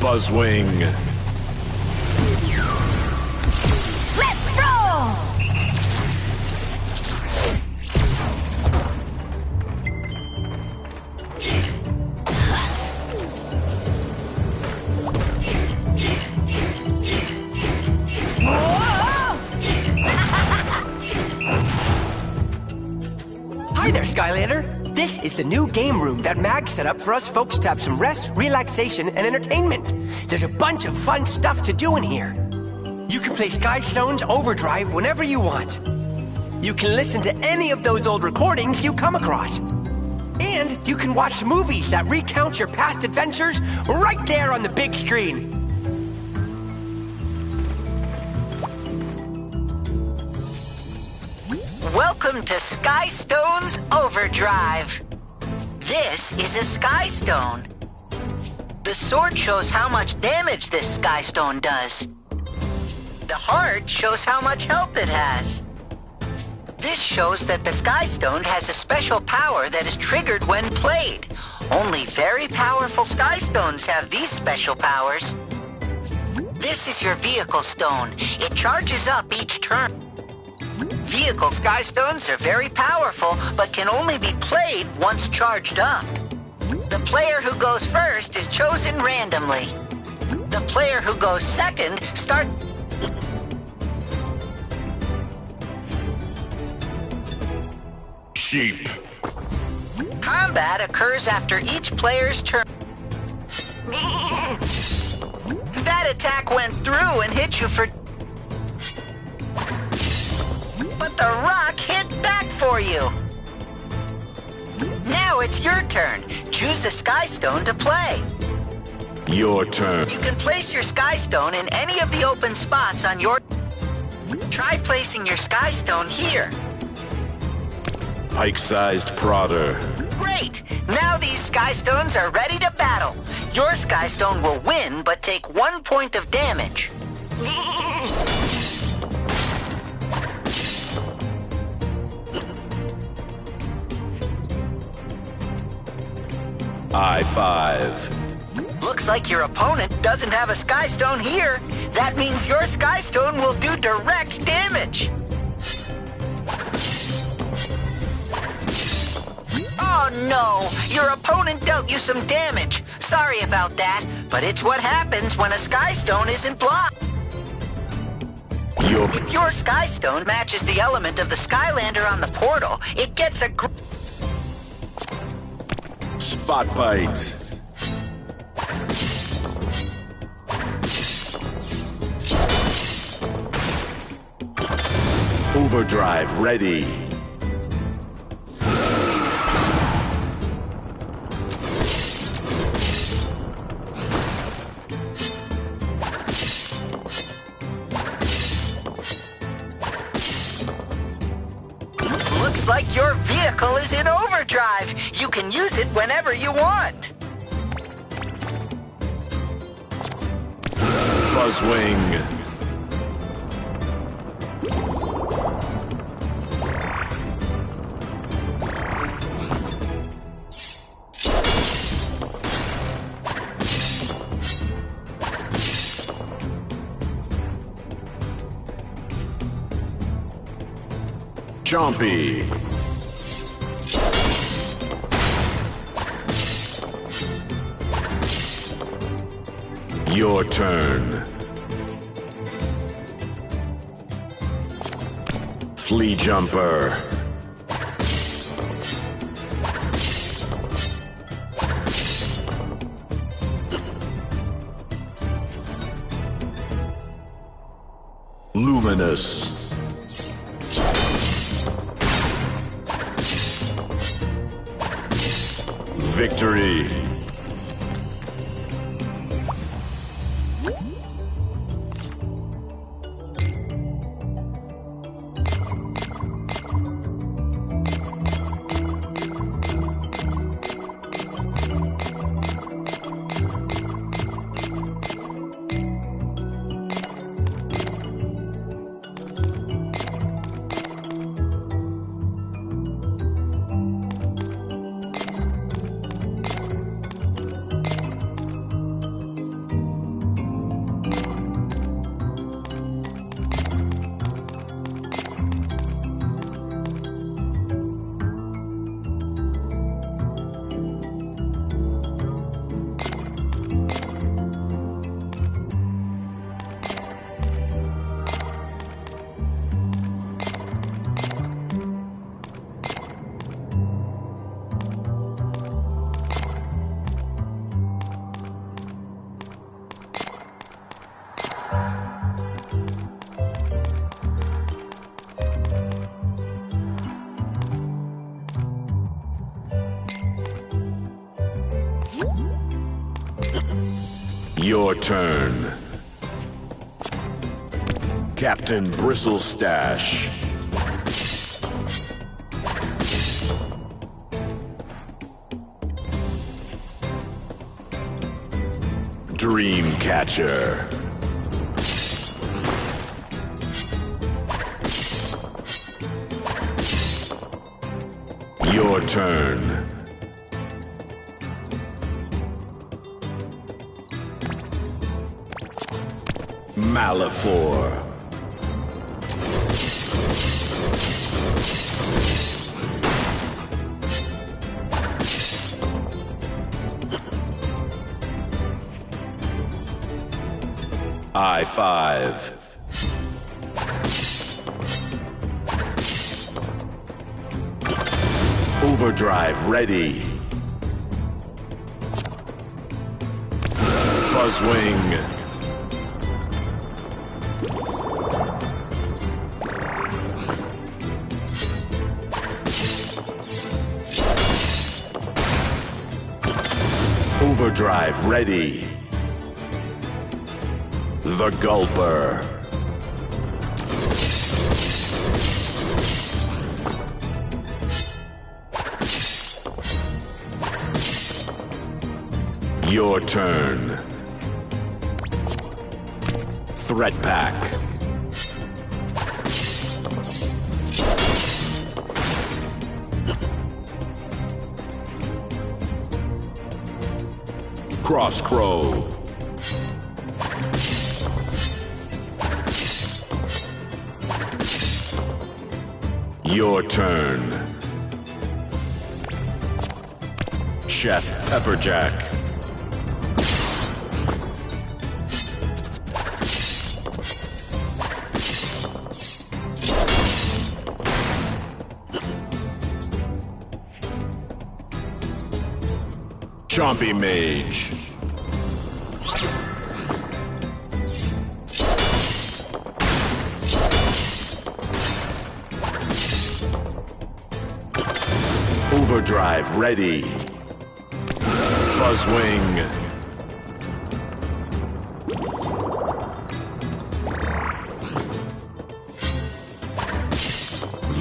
Buzzwing. Let's roll! Hi there, Skylander. This is the new game room that Mag set up for us folks to have some rest, relaxation, and entertainment. There's a bunch of fun stuff to do in here. You can play Skystones Overdrive whenever you want. You can listen to any of those old recordings you come across. And you can watch movies that recount your past adventures right there on the big screen. Welcome to Skystones Overdrive. This is a Skystone. The sword shows how much damage this Skystone does. The heart shows how much health it has. This shows that the Skystone has a special power that is triggered when played. Only very powerful Skystones have these special powers. This is your vehicle stone. It charges up each turn. Vehicle Skystones are very powerful, but can only be played once charged up. The player who goes first is chosen randomly. The player who goes second starts... Sheep. Combat occurs after each player's turn. That attack went through and hit you for... but the rock hit back for you. Now it's your turn. Choose a Sky Stone to play. Your turn. You can place your Sky Stone in any of the open spots on your... Try placing your Sky Stone here. Pike-sized prodder. Great! Now these Sky Stones are ready to battle. Your Sky Stone will win, but take 1 point of damage. I-5. Looks like your opponent doesn't have a Sky Stone here. That means your Sky Stone will do direct damage. Oh no! Your opponent dealt you some damage. Sorry about that, but it's what happens when a Sky Stone isn't blocked. If your Sky Stone matches the element of the Skylander on the portal, it gets a... Spot bite. Overdrive ready. Looks like your vehicle is in overdrive. You can use it whenever you want. Buzzwing. Chompy. Your turn. Flea jumper. Luminous. Victory. Your turn. Captain Bristlestash. Dreamcatcher. Your turn. Malifor. I-5. Overdrive ready. Buzzwing. Overdrive ready. The Gulper. Your turn. Threat Pack. Cross Crow. Your turn. Chef Pepperjack. Chompy Mage. Overdrive ready. Buzzwing.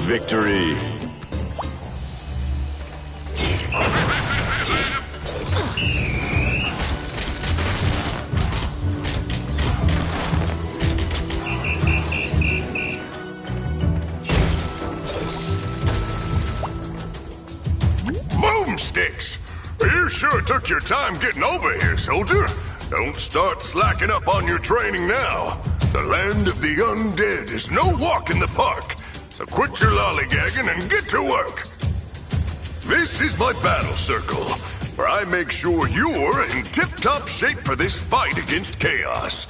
Victory. Boomsticks! You sure took your time getting over here, soldier. Don't start slacking up on your training now. The land of the undead is no walk in the park. So quit your lollygagging and get to work. This is my battle circle, where I make sure you're in tip-top shape for this fight against Kaos.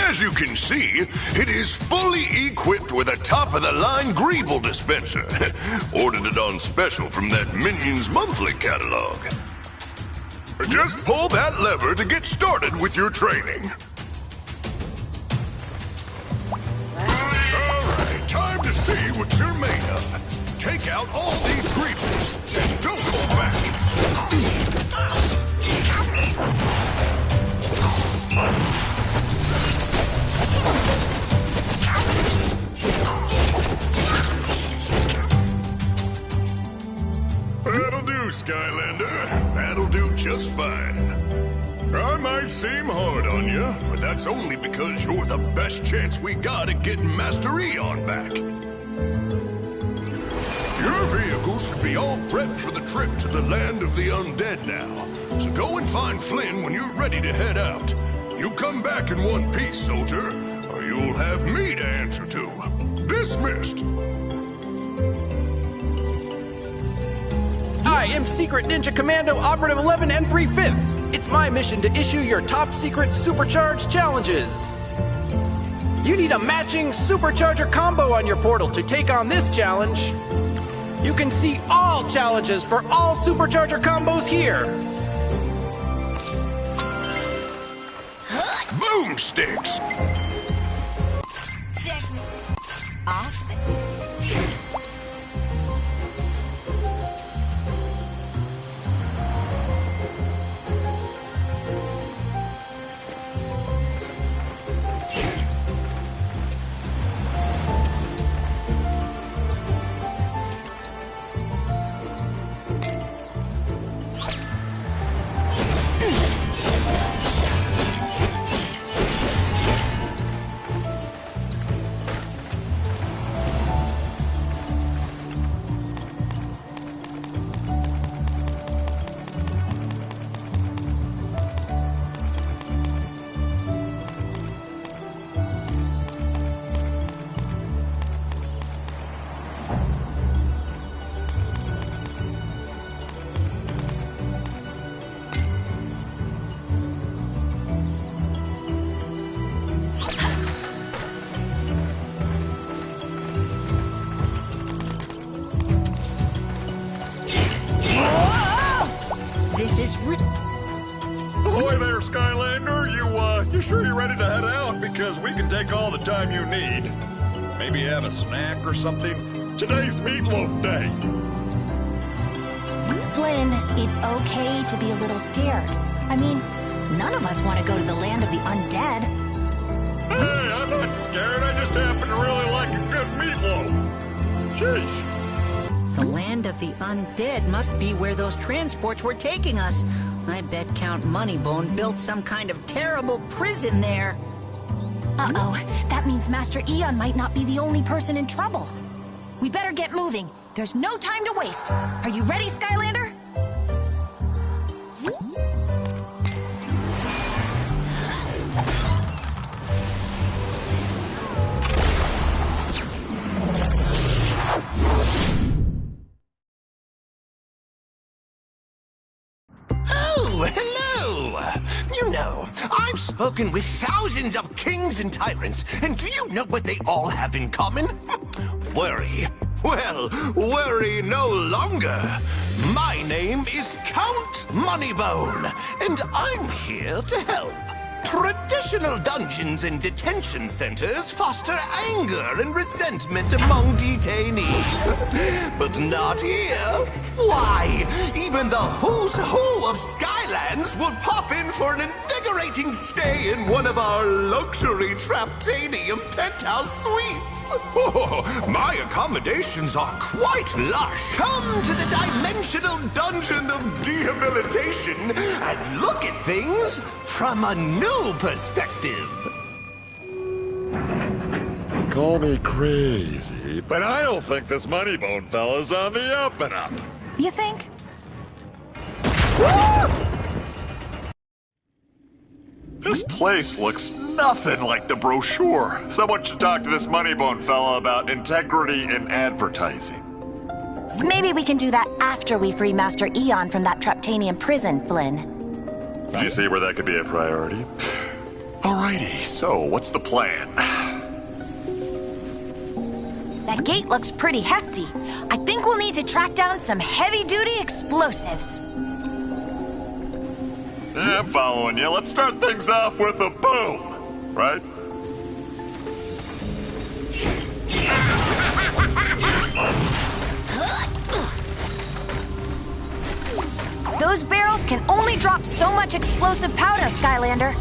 As you can see, it is fully equipped with a top-of-the-line Greeble dispenser. Ordered it on special from that Minions Monthly catalog. Just pull that lever to get started with your training. Alright, time to see what you're made of. Take out all these Greebles, and don't hold back. That'll do, Skylander. That'll do just fine. I might seem hard on you, but that's only because you're the best chance we got at getting Master Eon back. Your vehicle should be all prepped for the trip to the land of the undead now. So go and find Flynn when you're ready to head out. You come back in one piece, soldier, or you'll have me to answer to. Dismissed. I am Secret Ninja Commando Operative 11 and 3/5. It's my mission to issue your top secret supercharged challenges. You need a matching supercharger combo on your portal to take on this challenge. You can see all challenges for all supercharger combos here. Boomsticks! Check off. This is Ahoy there, Skylander. You sure you're ready to head out? Because we can take all the time you need. Maybe have a snack or something. Today's meatloaf day. Flynn, it's okay to be a little scared. I mean, none of us want to go to the land of the undead. Hey, I'm not scared. I just happen to really like a good meatloaf. Sheesh. The land of the undead must be where those transports were taking us. I bet Count Moneybone built some kind of terrible prison there. Uh-oh, that means Master Eon might not be the only person in trouble. We better get moving. There's no time to waste. Are you ready, Skylander? Oh, hello! You know, I've spoken with thousands of kings and tyrants, and do you know what they all have in common? Worry. Well, worry no longer. My name is Count Moneybone, and I'm here to help. Traditional dungeons and detention centers foster anger and resentment among detainees. But not here. Why, even the who's who of Skylands will pop in for an invigorating stay in one of our luxury Traptanium penthouse suites. Oh, my accommodations are quite lush. Come to the dimensional dungeon of dehabilitation and look at things from a new perspective. Call me crazy, but I don't think this Moneybone fella's on the up and up. You think? This place looks nothing like the brochure. Someone should talk to this Moneybone fella about integrity in advertising. Maybe we can do that after we free Master Eon from that Traptanium prison, Flynn. Do you see where that could be a priority? Alrighty, so what's the plan? That gate looks pretty hefty. I think we'll need to track down some heavy-duty explosives. Yeah, I'm following you. Let's start things off with a boom, right? Those barrels can only drop so much explosive powder, Skylander.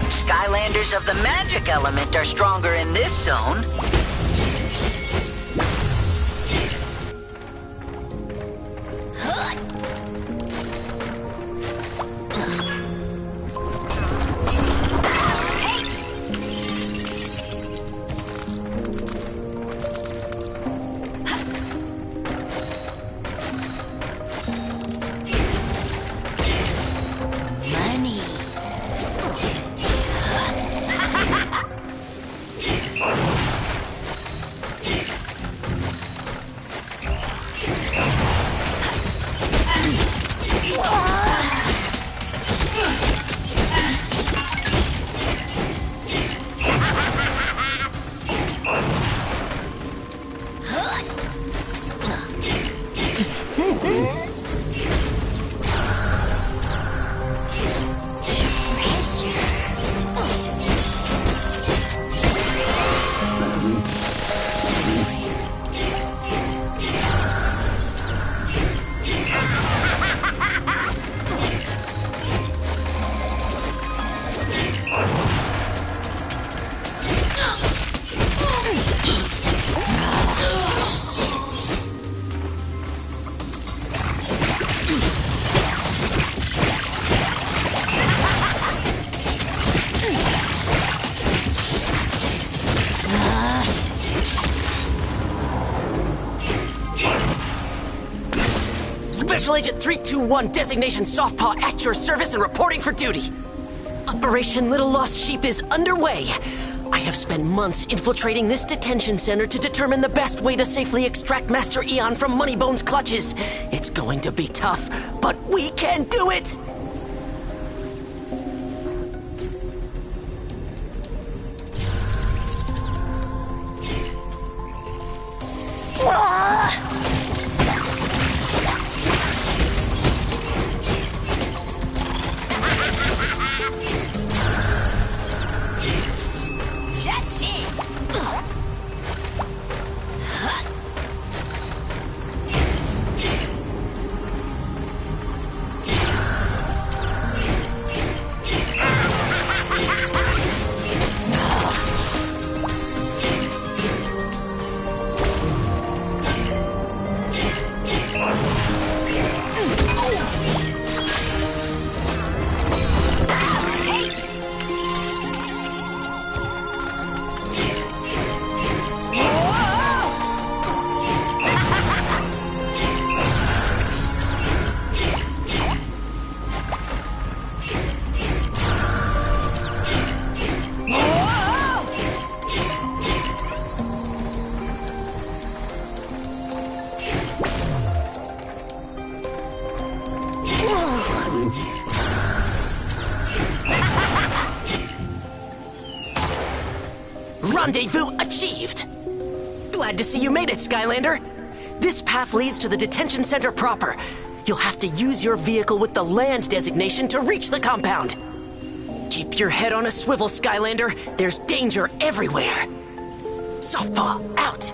Skylanders of the magic element are stronger in this zone. Special Agent 321, designation Softpaw at your service and reporting for duty. Operation Little Lost Sheep is underway. I have spent months infiltrating this detention center to determine the best way to safely extract Master Eon from Moneybone's clutches. It's going to be tough, but we can do it! Rendezvous achieved! Glad to see you made it, Skylander. This path leads to the detention center proper. You'll have to use your vehicle with the land designation to reach the compound. Keep your head on a swivel, Skylander. There's danger everywhere. Softpaw, out!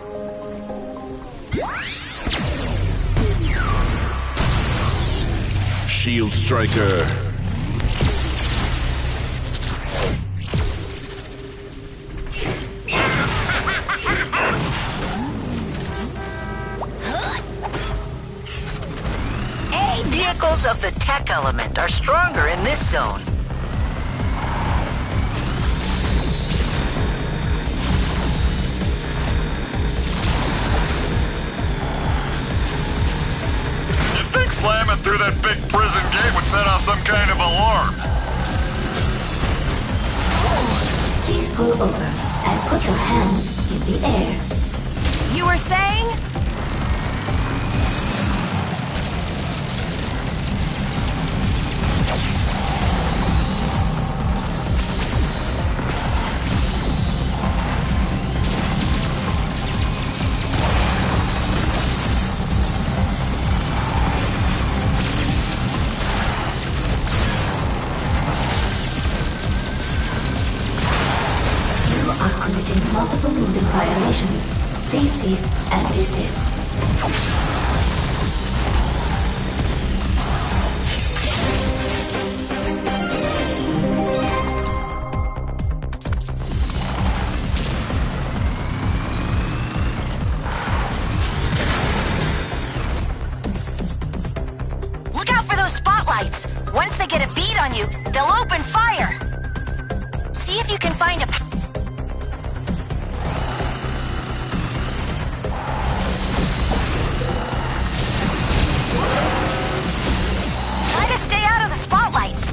Shield Striker. Vehicles of the tech element are stronger in this zone. You'd think slamming through that big prison gate would set off some kind of alarm. Please pull over and put your hands in the air. You were saying? Committing multiple movement violations. Please cease and desist. Look out for those spotlights! Once they get a bead on you, they'll open fire! See if you can find a... Try to stay out of the spotlights!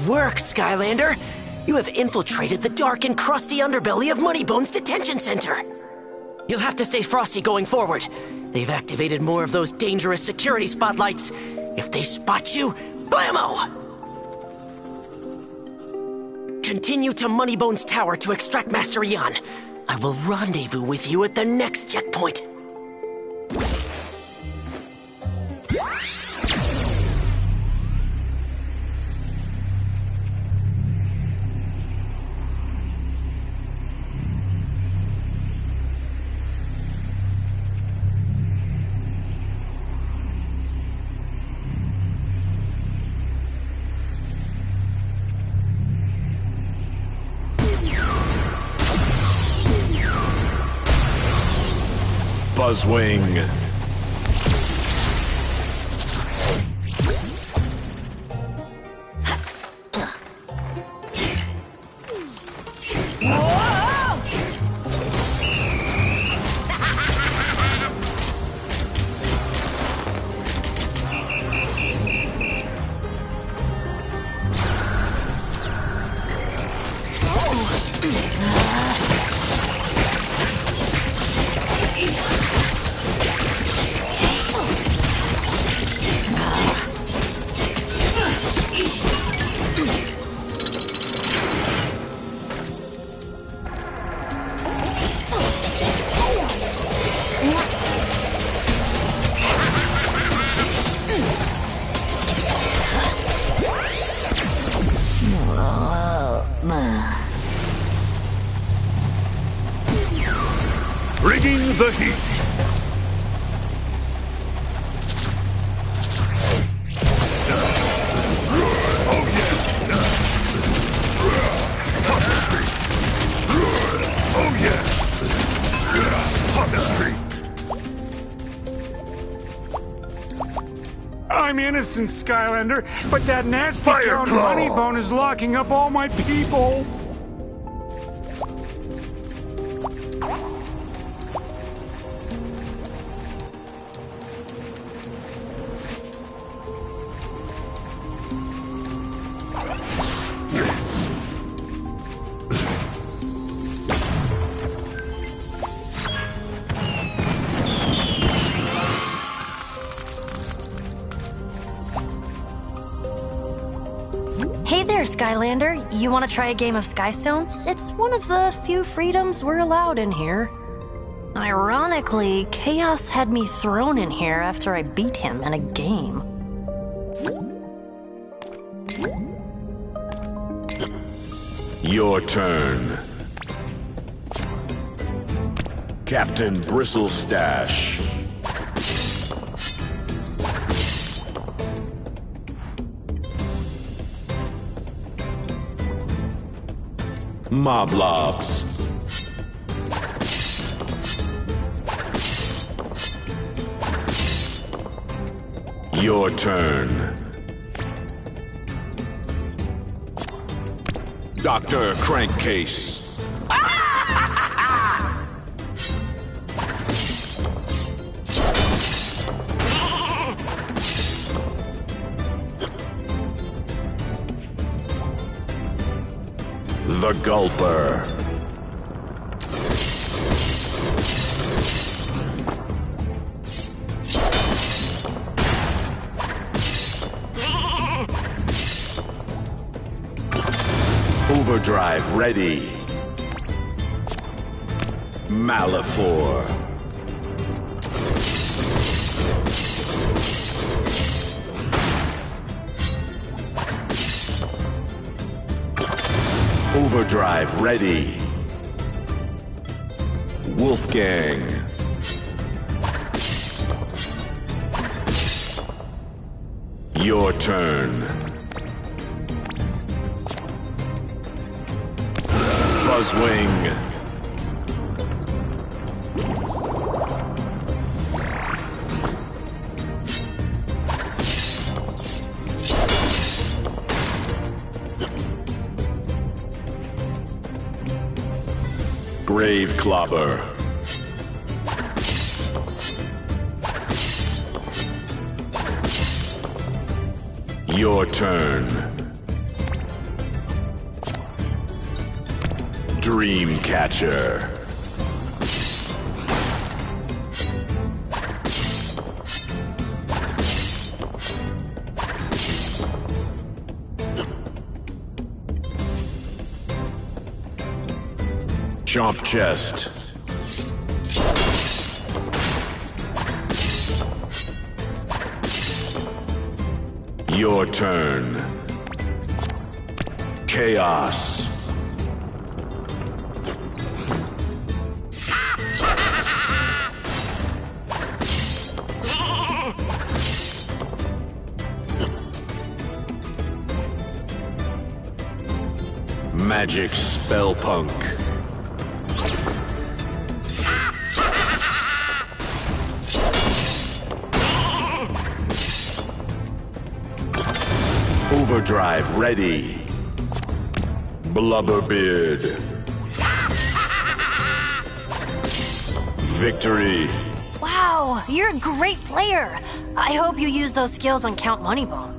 work, Skylander. You have infiltrated the dark and crusty underbelly of Moneybone's detention center. You'll have to stay frosty going forward. They've activated more of those dangerous security spotlights. If they spot you, blammo! Continue to Moneybone's tower to extract Master Eon. I will rendezvous with you at the next checkpoint. Buzzwing. Bringing the heat. Oh yeah. Hot streak. Oh yeah. Hot streak. I'm innocent, Skylander, but that nasty Fire town Claw. Moneybone is locking up all my people. Hey there, Skylander. You want to try a game of Skystones? It's one of the few freedoms we're allowed in here. Ironically, Kaos had me thrown in here after I beat him in a game. Your turn. Captain Bristlestash. Moblobs. Your turn. Dr. Crankcase. The Gulper. Overdrive ready. Malifor. Overdrive ready. Wolfgang. Your turn. Buzzwing. Grave Clobber. Your turn. Dreamcatcher. Chomp Chest. Your turn. Chaos. Magic Spell Punk. Overdrive ready. Blubberbeard. Victory. Wow, you're a great player. I hope you use those skills on Count Moneybone.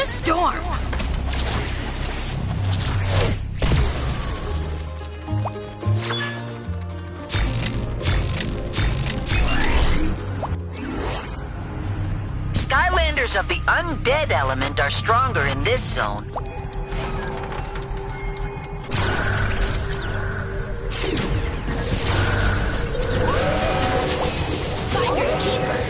Storm! Skylanders of the undead element are stronger in this zone. Finders Keepers!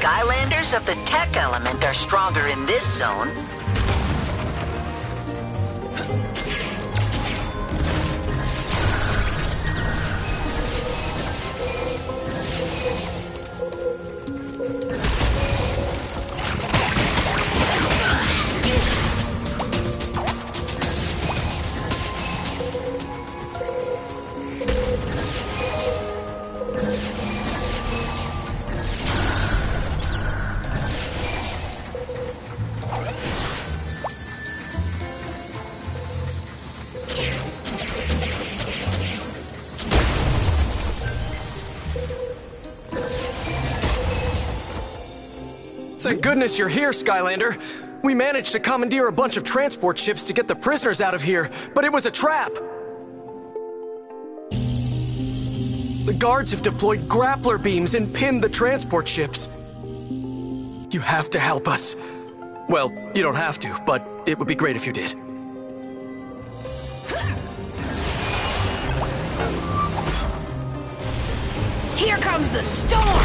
Skylanders of the tech element are stronger in this zone. Thank goodness you're here, Skylander. We managed to commandeer a bunch of transport ships to get the prisoners out of here, but it was a trap. The guards have deployed grappler beams and pinned the transport ships. You have to help us. Well, you don't have to, but it would be great if you did. Here comes the storm!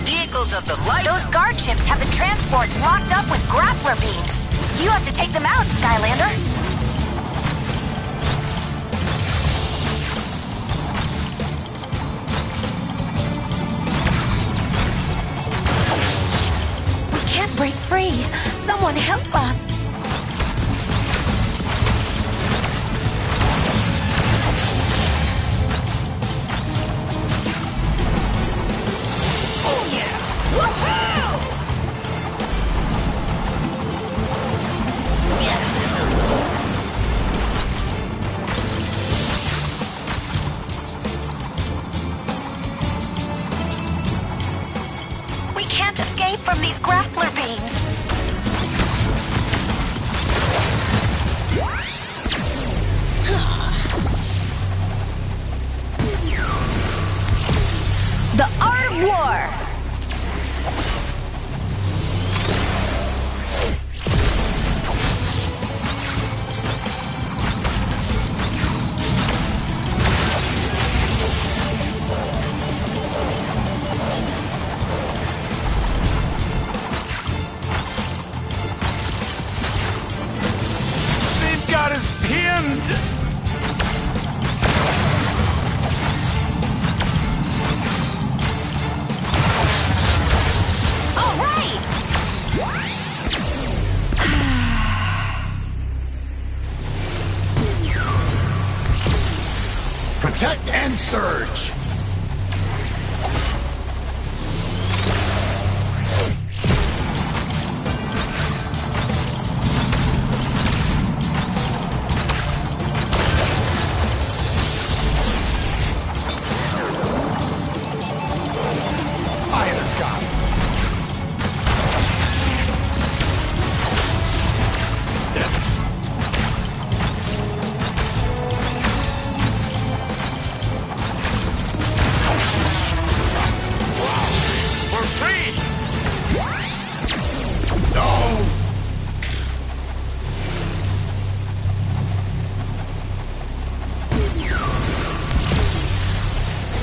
Vehicles of the light... Those guard ships have the transports locked up with grappler beams. You have to take them out, Skylander. We can't break free. free! Someone help us! Oh yeah! Woohoo! Yes! We can't escape from these grappler beams! The Art of War! They've got us pinned! All right! Protect and surge! Eye of the sky! We're free! No!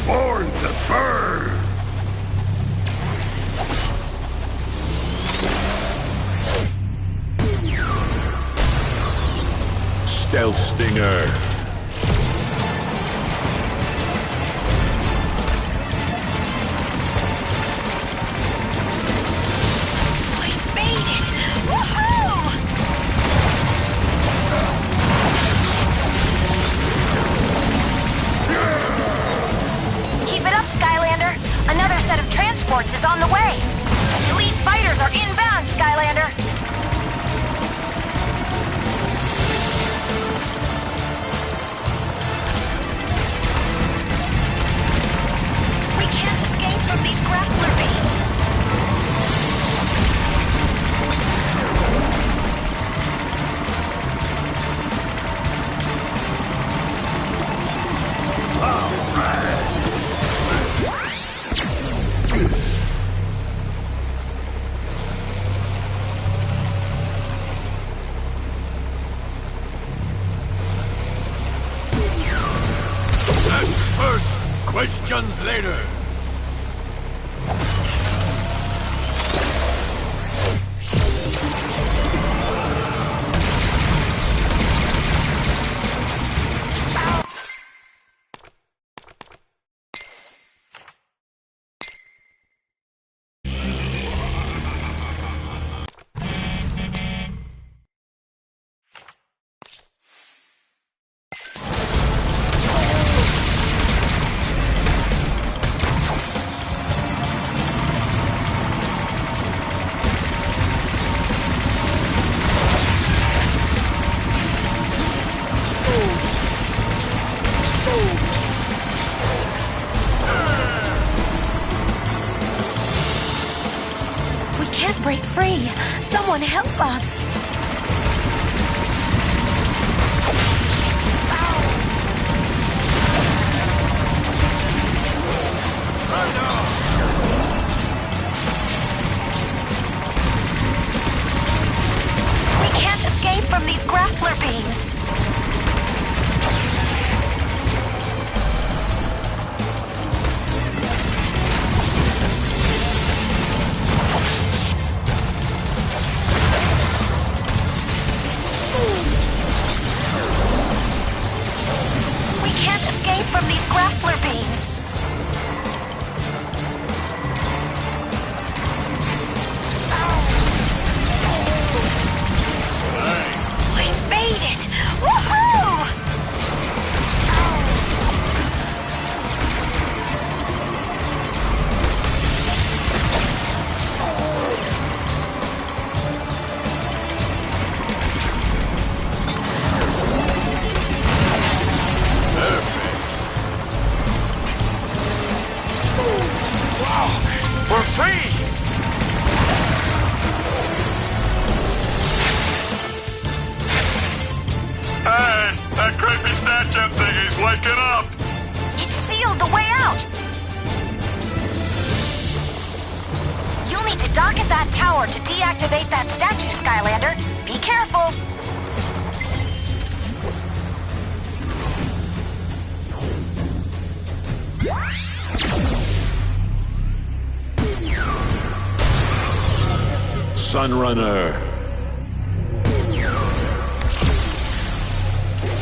Born to burn! Stealth Stinger. We made it! Woohoo! Keep it up, Skylander! Another set of transports is on the way! Elite fighters are inbound, Skylander! We can't escape from these grappler beams! That's first, questions later. We can't break free! Someone help us! We can't escape from these grappler beams! We can't escape from these grappler beams! That thingy's waking up! It sealed the way out! You'll need to dock at that tower to deactivate that statue, Skylander. Be careful! Sunrunner.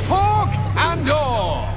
Hawk and Door!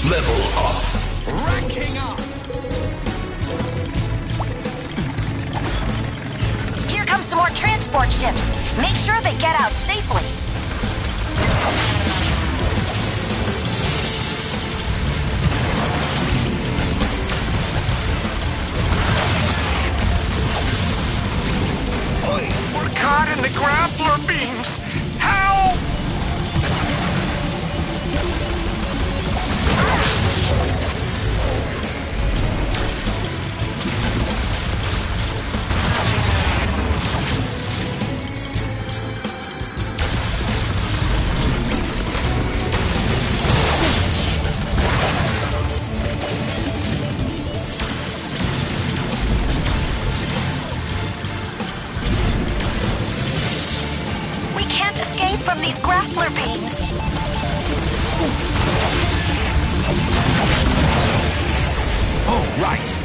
Level up. Ranking up! Here come some more transport ships. Make sure they get out safely. We're caught in the grappler beams. Help! We can't escape from these grappler beams. Oh, right.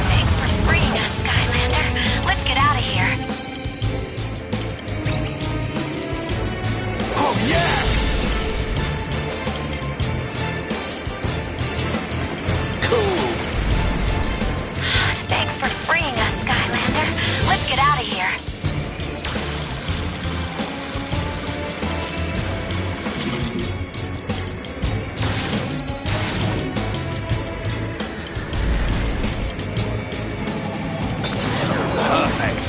Thanks for freeing us, Skylander. Let's get out of here. Oh, yeah! Cool. Thanks for freeing us, Skylander. Let's get out of here. Perfect.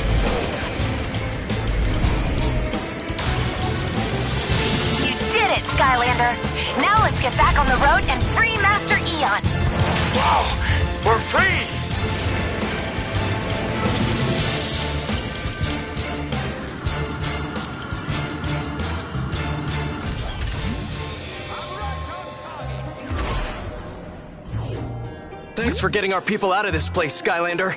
You did it, Skylander. Now let's get back on the road and free Master Eon. Wow, we're free! Thanks for getting our people out of this place, Skylander.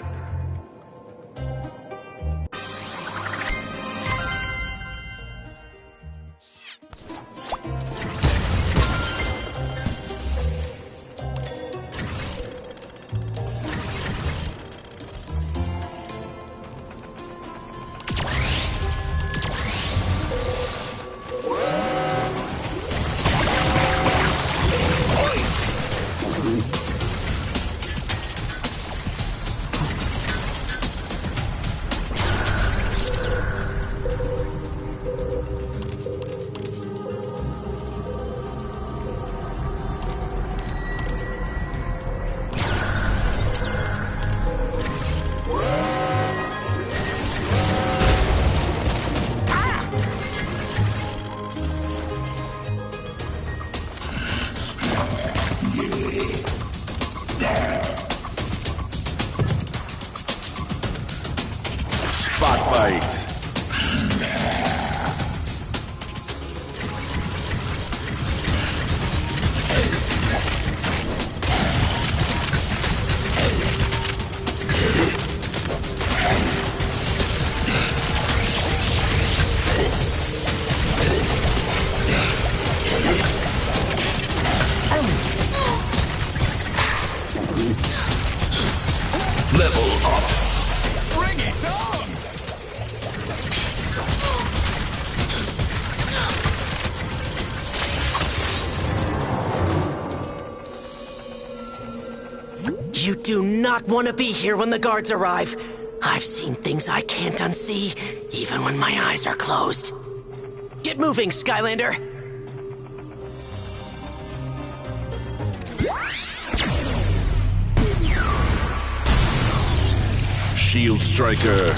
Spotlight. Level up. Bring it on! You do not want to be here when the guards arrive. I've seen things I can't unsee, even when my eyes are closed. Get moving, Skylander! Shield Striker.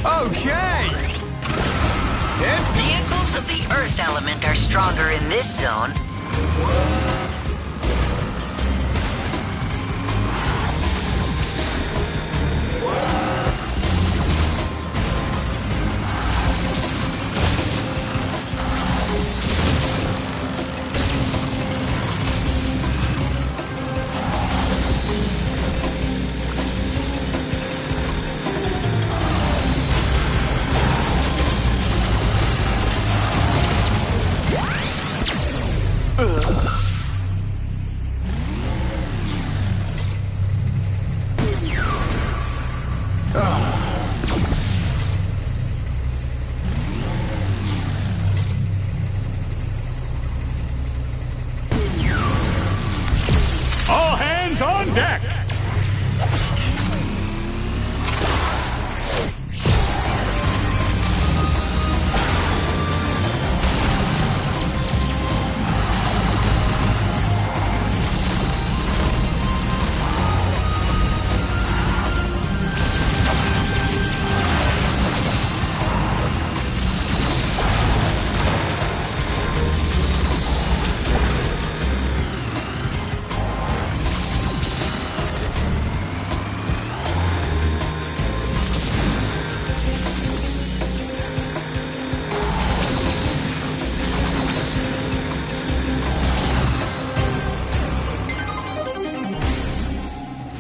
Okay! Vehicles of the Earth element are stronger in this zone. All hands on deck!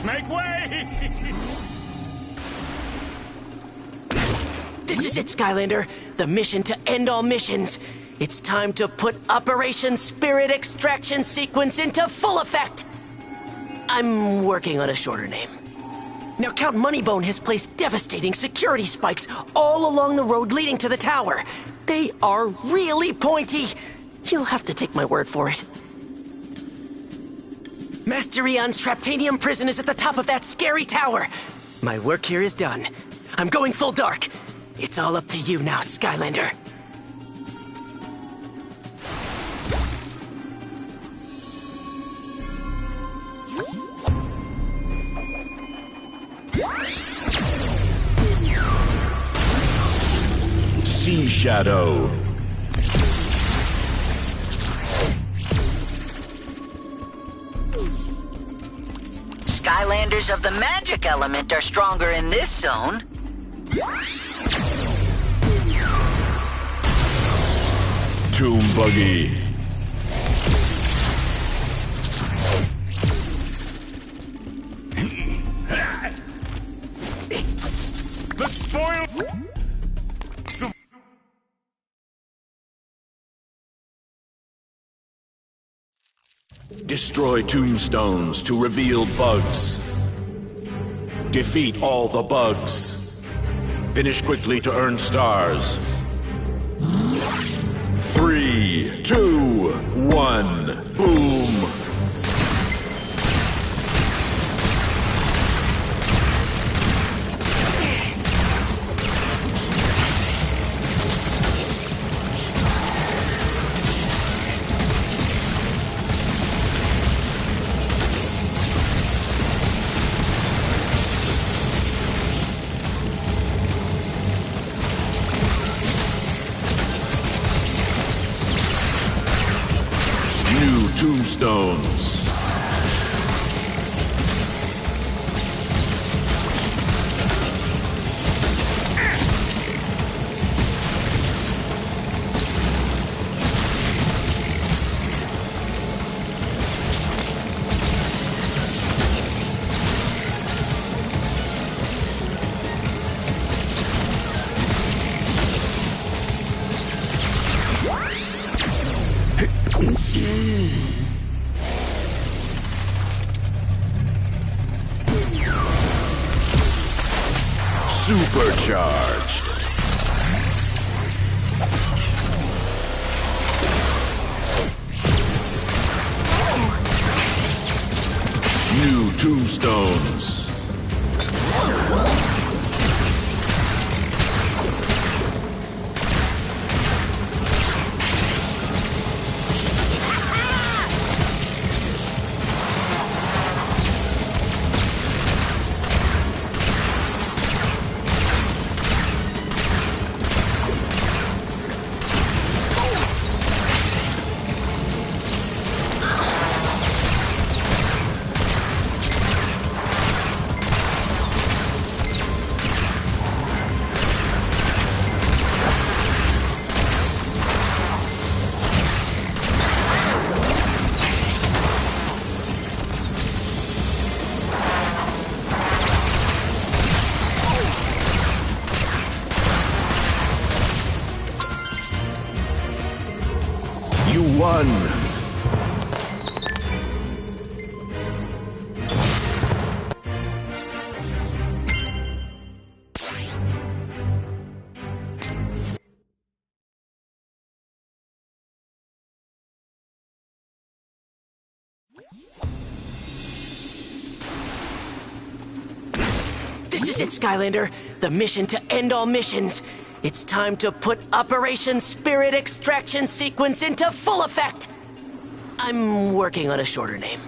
Make way! This is it, Skylander. The mission to end all missions. It's time to put Operation Spirit Extraction Sequence into full effect! I'm working on a shorter name. Now, Count Moneybone has placed devastating security spikes all along the road leading to the tower. They are really pointy. You'll have to take my word for it. Master Eon's Traptanium prison is at the top of that scary tower. My work here is done. I'm going full dark. It's all up to you now, Skylander. Sea Shadow. Skylanders of the magic element are stronger in this zone. Tomb Buggy. The spoil... Destroy tombstones to reveal bugs. Defeat all the bugs. Finish quickly to earn stars. 3, 2, 1, boom! Tombstones. Supercharged. New tombstones. You won! This is it, Skylander. The mission to end all missions. It's time to put Operation Spirit Extraction Sequence into full effect! I'm working on a shorter name.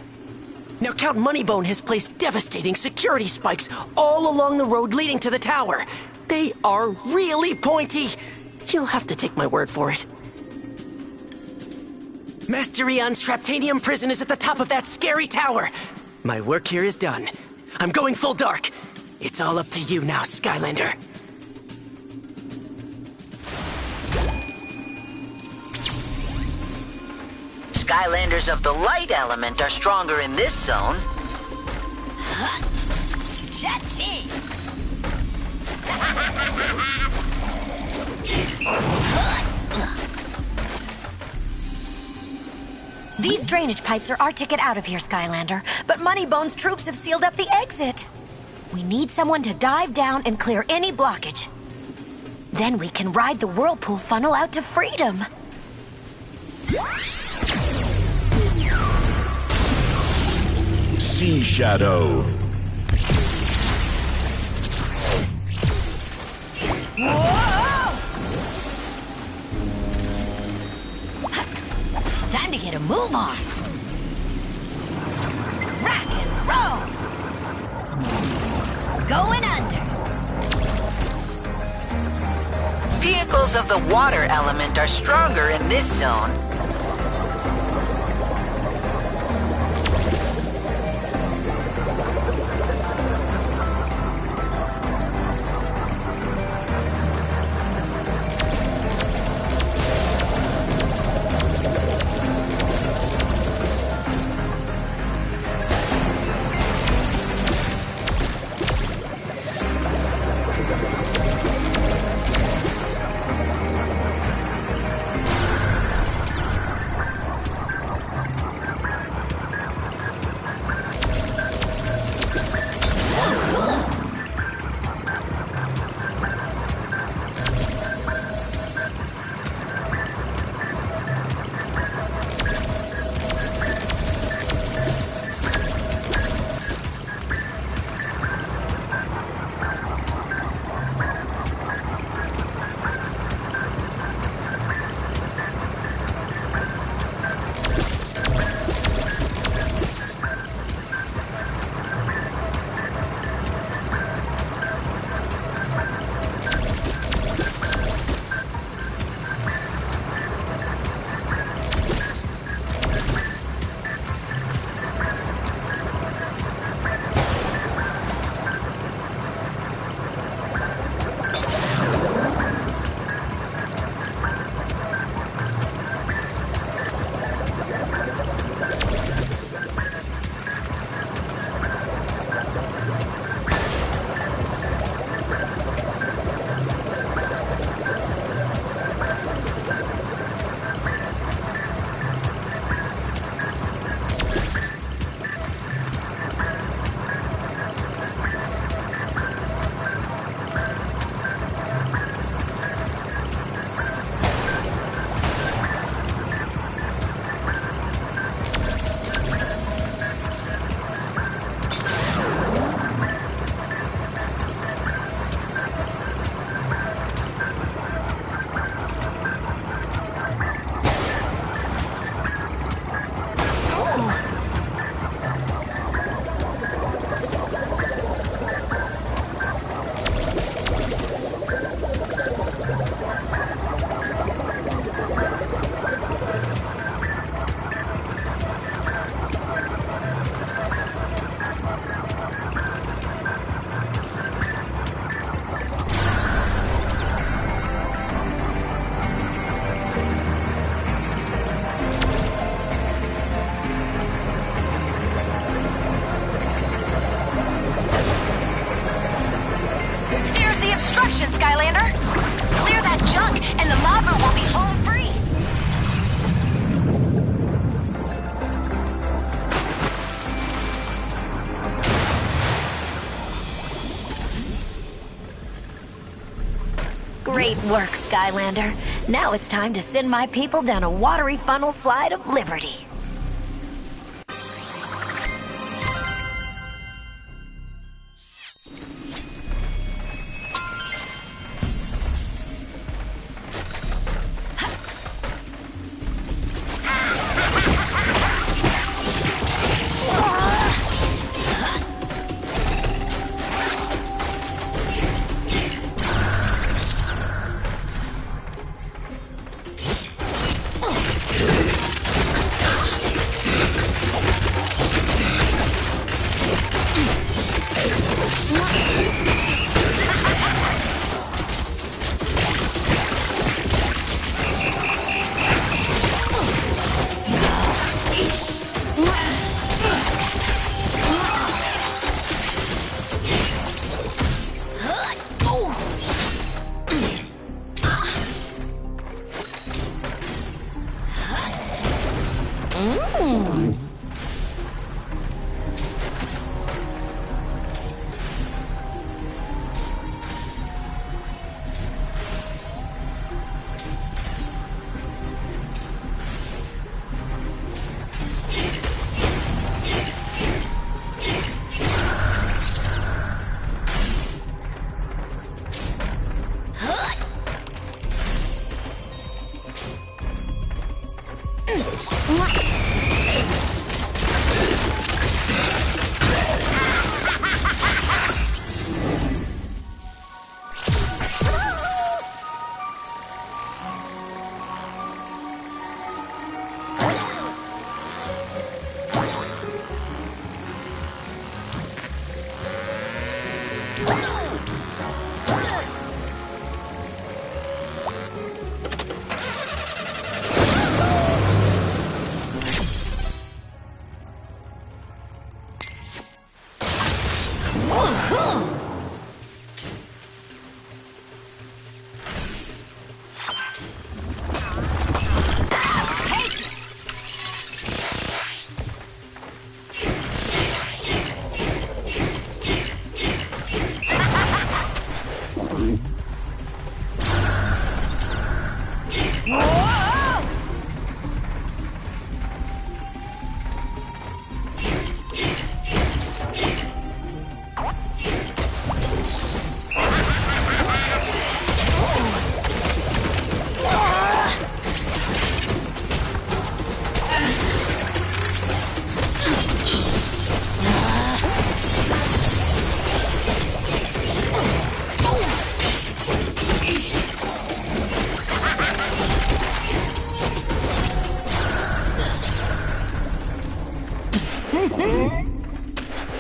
Now, Count Moneybone has placed devastating security spikes all along the road leading to the tower. They are really pointy. You'll have to take my word for it. Master Eon's Traptanium prison is at the top of that scary tower. My work here is done. I'm going full dark. It's all up to you now, Skylander. Skylanders of the light element are stronger in this zone. Cha-ching! These drainage pipes are our ticket out of here, Skylander. But Moneybone's troops have sealed up the exit. We need someone to dive down and clear any blockage. Then we can ride the whirlpool funnel out to freedom. Sea Shadow. Time to get a move on. Rock and roll. Going under. Vehicles of the water element are stronger in this zone. lava will be home free. Great work, Skylander. Now it's time to send my people down a watery funnel slide of liberty.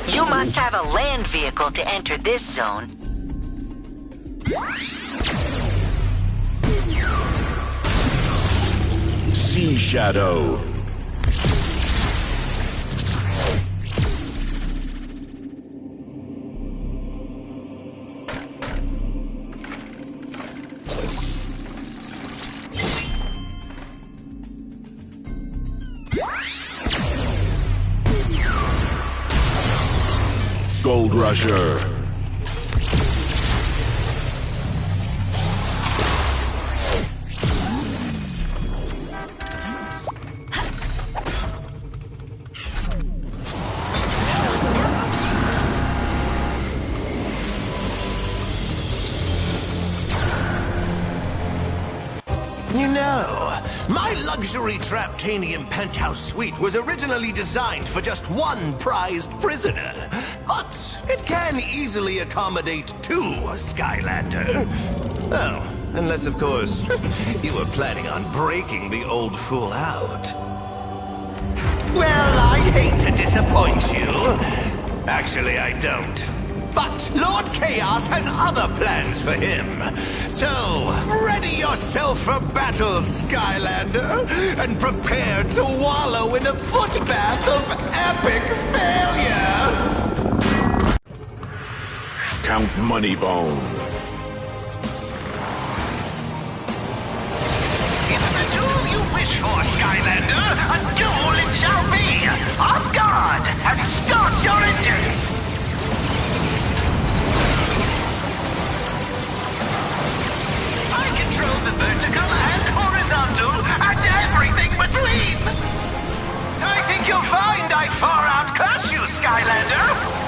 You must have a land vehicle to enter this zone. Sea Shadow. Gold Rusher. You know, my luxury Traptanium penthouse suite was originally designed for just one prized prisoner. But it can easily accommodate two, Skylander. Oh, unless, of course, you were planning on breaking the old fool out. Well, I hate to disappoint you. Actually, I don't. But Lord Kaos has other plans for him. So, ready yourself for battle, Skylander, and prepare to wallow in a footbath of epic failure. Count Moneybone. control the vertical and horizontal and everything between. I think you'll find I far outclass you, Skylander.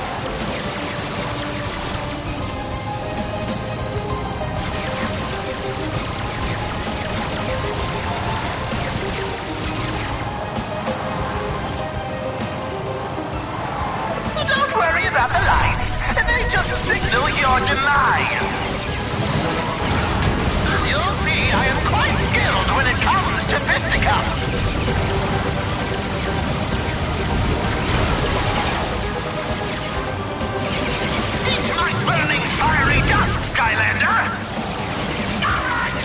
Don't worry about the lights. They just signal your demise. You'll see I am quite skilled when it comes to fisticuffs. Eat my burning fiery dust, Skylander! Alright!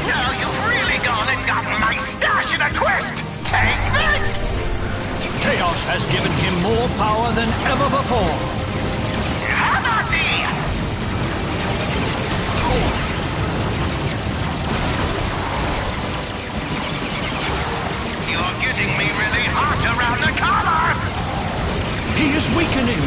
Now you've really gone and gotten my stash in a twist! Take this! Kaos has given him more power than ever before. How about me? You're getting me really hot around the collar! He is weakening.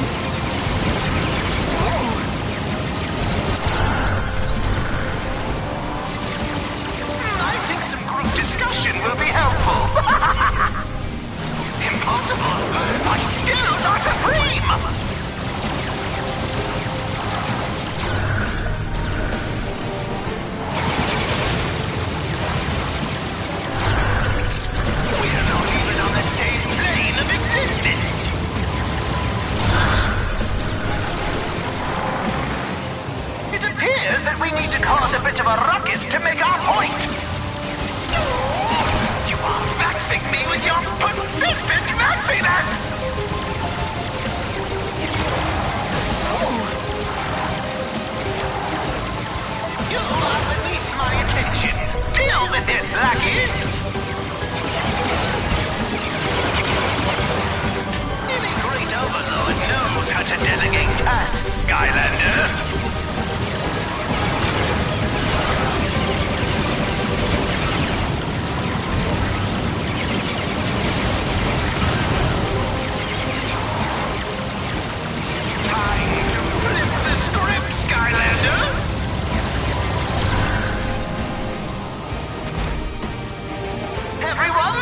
I think some group discussion will be helpful. Impossible! My skills are supreme! We're not even on the same plane of existence! It appears that we need to cause a bit of a ruckus to make our point! You are vexing me with your persistent vexiness! You are beneath my attention. Deal with this, lackeys! Any great overlord knows how to delegate tasks, Skylander.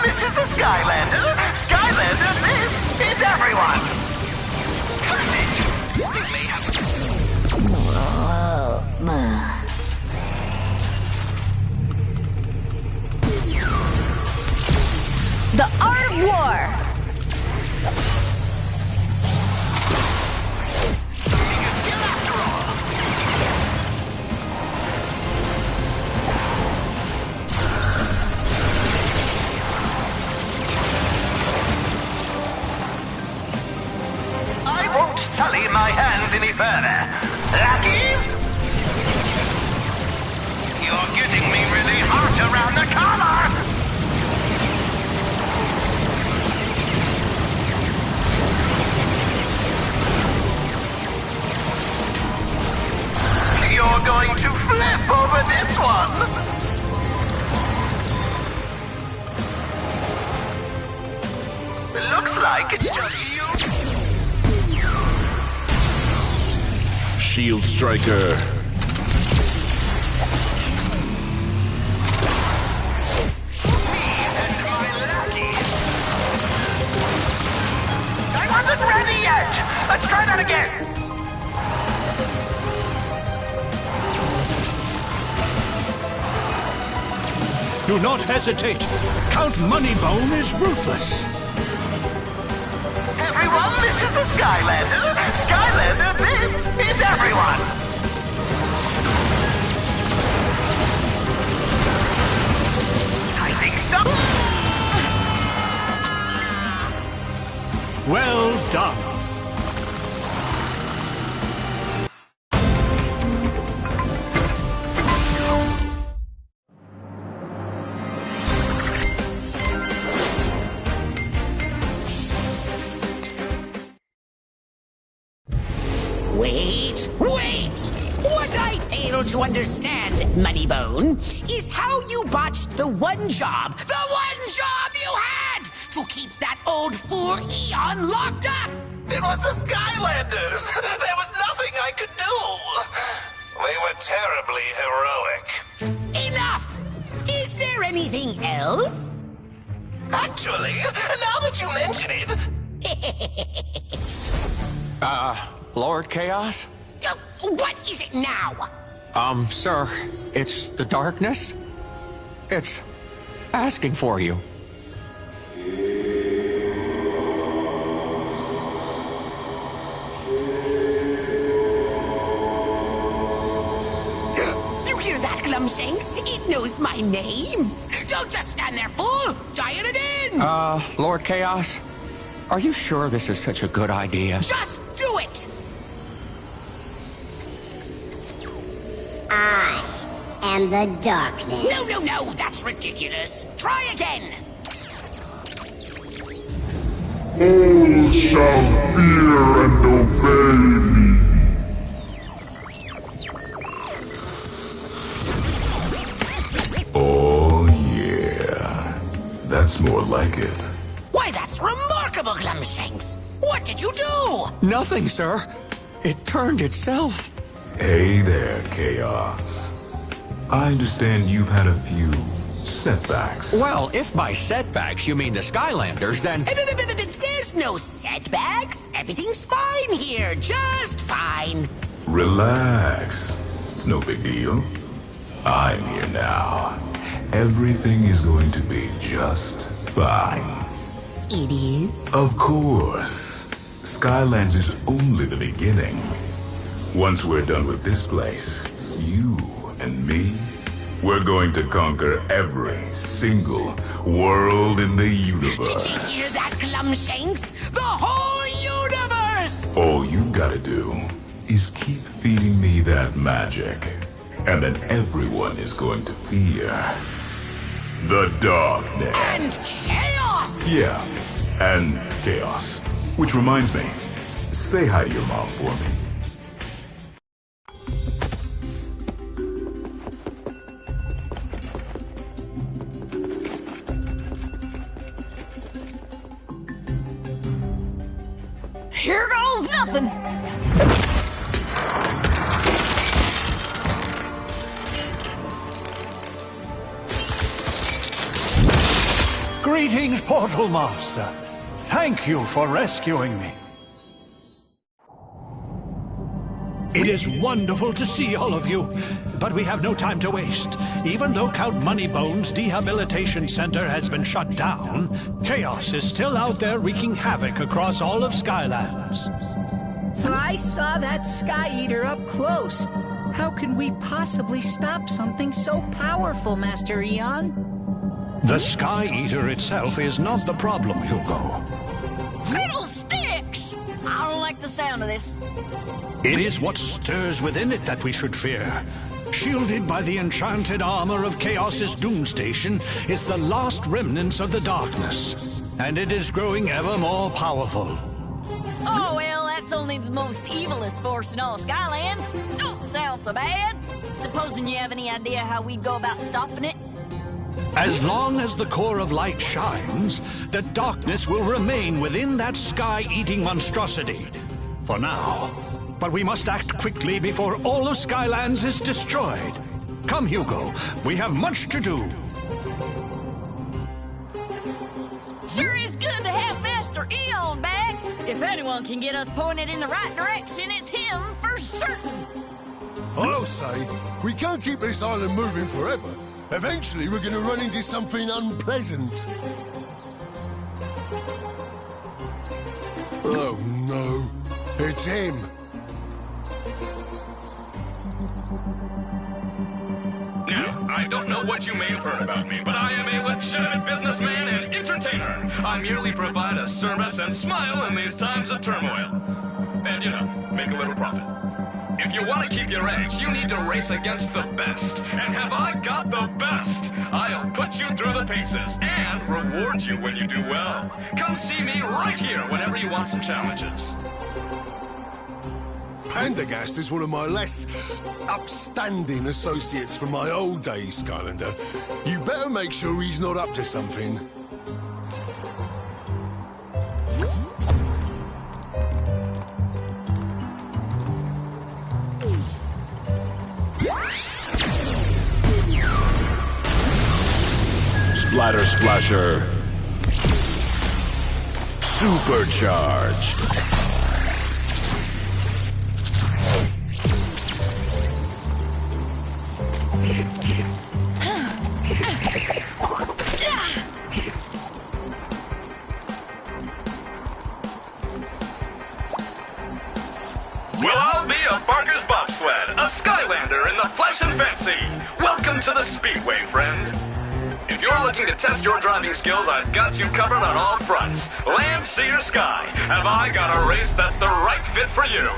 This is the Skylander. Skylander, this is everyone. Curse it. It may have... The Art of War. Sully my hands any further. Lackeys? You're getting me really hot around the collar! You're going to flip over this one! It looks like it's just you. Shield Striker. I wasn't ready yet! Let's try that again! Do not hesitate. Count Moneybone is ruthless. Everyone, this is the Skylander. Skylander, this is everyone. I think so. Well done. Wait! What I fail to understand, Moneybone, is how you botched the one job you had to keep that old fool Eon locked up! It was the Skylanders. There was nothing I could do. They were terribly heroic. Enough! anything else? Actually, now that you mention it... Lord Kaos? What is it now? Sir, it's the darkness. It's asking for you. Glumshanks, it knows my name. Don't just stand there, fool! Giant it in! Lord Kaos, are you sure this is such a good idea? Just do it! I am the darkness. No, that's ridiculous. Try again! All shall fear and obey me. Oh, yeah. That's more like it. Why, that's remarkable, Glumshanks. What did you do? Nothing, sir. It turned itself. Hey there, Kaos. I understand you've had a few setbacks. Well, if by setbacks you mean the Skylanders, then... There's no setbacks. Everything's fine here. Just fine. Relax. It's no big deal. I'm here now. Everything is going to be just fine. It is? Of course. Skylands is only the beginning. Once we're done with this place, you and me, we're going to conquer every single world in the universe. Did you hear that, Glumshanks? The whole universe! All you've got to do is keep feeding me that magic. And then everyone is going to fear the darkness. And chaos! Yeah, and chaos. Which reminds me, say hi to your mom for me. Here goes nothing. Greetings, Portal Master. Thank you for rescuing me. It is wonderful to see all of you, but we have no time to waste. Even though Count Moneybone's Rehabilitation Center has been shut down, Chaos is still out there wreaking havoc across all of Skylands. I saw that Sky Eater up close. How can we possibly stop something so powerful, Master Eon? The Sky Eater itself is not the problem, Hugo. Fiddlesticks! I don't like the sound of this. It is what stirs within it that we should fear. Shielded by the enchanted armor of Chaos's Doom Station is the last remnants of the darkness, and it is growing ever more powerful. Oh, well, that's only the most evilest force in all Skylands. Don't sound so bad. Supposing you have any idea how we'd go about stopping it? As long as the core of light shines, the darkness will remain within that sky-eating monstrosity. For now. But we must act quickly before all of Skylands is destroyed. Come, Hugo. We have much to do. Sure is good to have Master Eon back. If anyone can get us pointed in the right direction, it's him for certain. I'll say, we can't keep this island moving forever. Eventually, we're gonna run into something unpleasant. Oh, no. It's him. Now, I don't know what you may have heard about me, but I am a legitimate businessman and entertainer. I merely provide a service and smile in these times of turmoil. And, you know, make a little profit. If you want to keep your edge, you need to race against the best. And have I got the best? I'll put you through the paces and reward you when you do well. Come see me right here whenever you want some challenges. Pendergast is one of my less upstanding associates from my old days, Skylander. You better make sure he's not up to something. Splatter Splasher. Supercharged. Well, I'll be a Barker's bobsled, a Skylander in the flesh and fancy. Welcome to the Speedway, friend. If you're looking to test your driving skills, I've got you covered on all fronts. Land, sea, or sky. Have I got a race that's the right fit for you?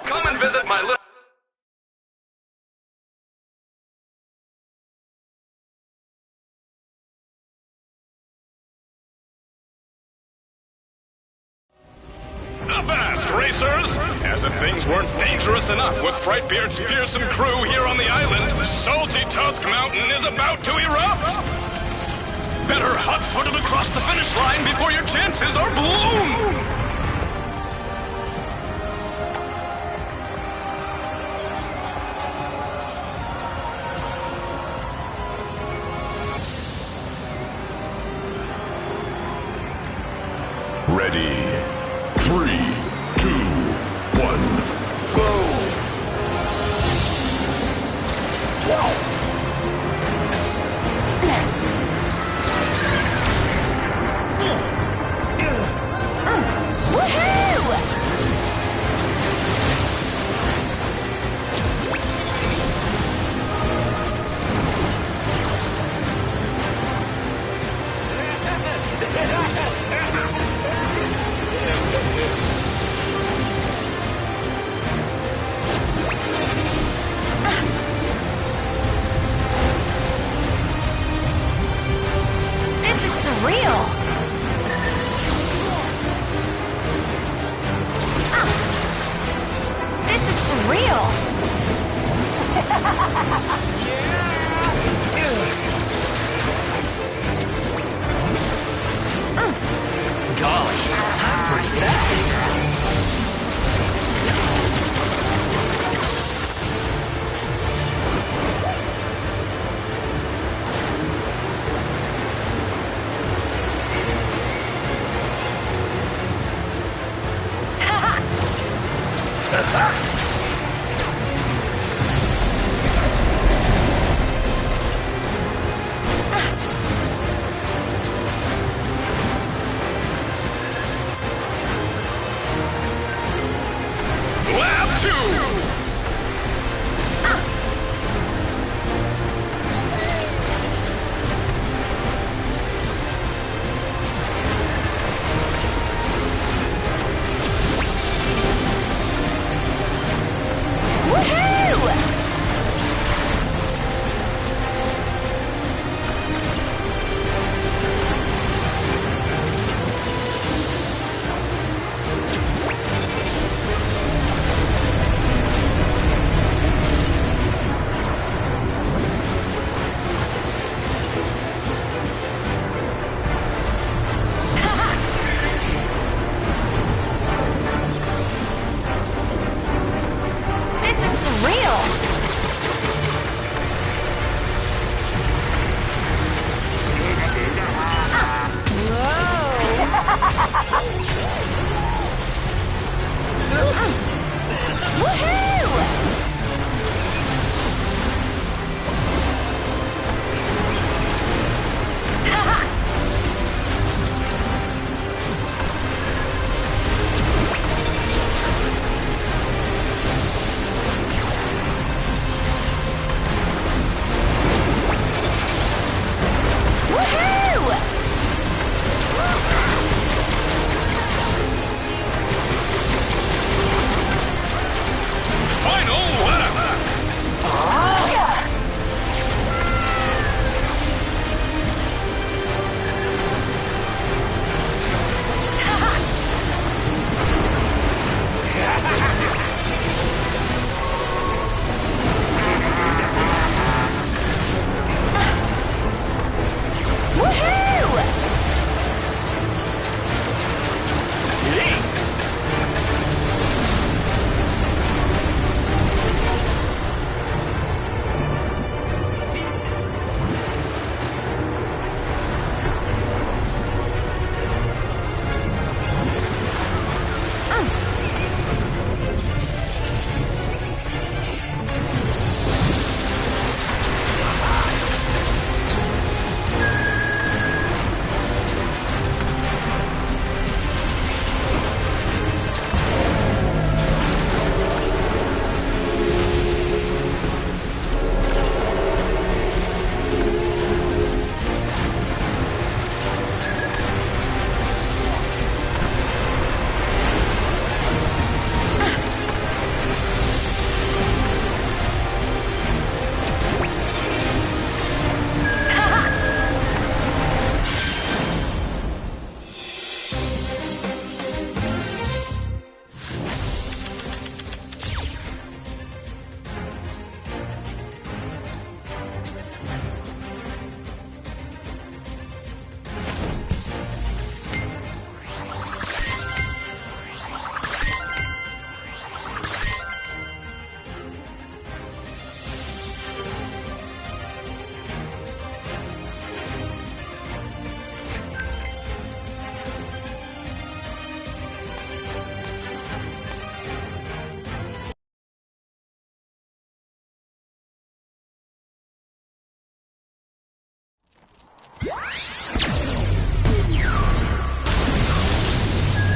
Come and visit my little... Avast, racers! As if things weren't dangerous enough with Frightbeard's fearsome crew here on the island, Salty Tusk Mountain is about to erupt! Better hot-foot it across the finish line before your chances are blown! Ready. 3, 2, 1, go!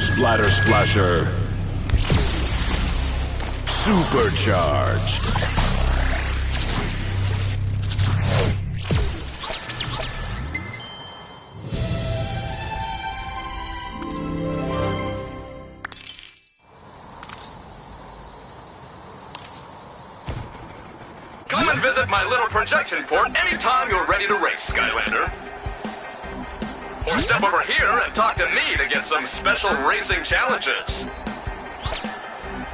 Splatter Splasher. Supercharged. Come and visit my little projection port anytime you're ready to race, Skylander. Or step over here and talk to me to get some special racing challenges.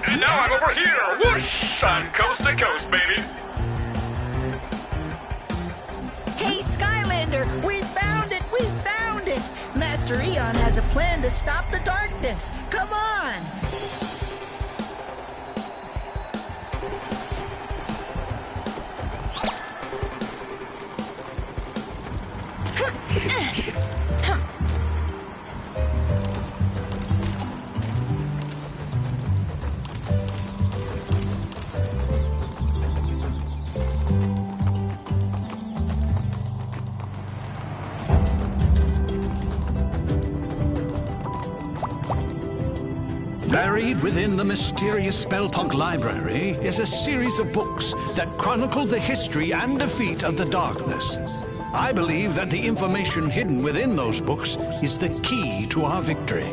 And now I'm over here, whoosh! I'm coast to coast, baby. Hey, Skylander, we found it! We found it! Master Eon has a plan to stop the darkness. Come on! Buried within the mysterious Spellpunk library is a series of books that chronicle the history and defeat of the darkness. I believe that the information hidden within those books is the key to our victory.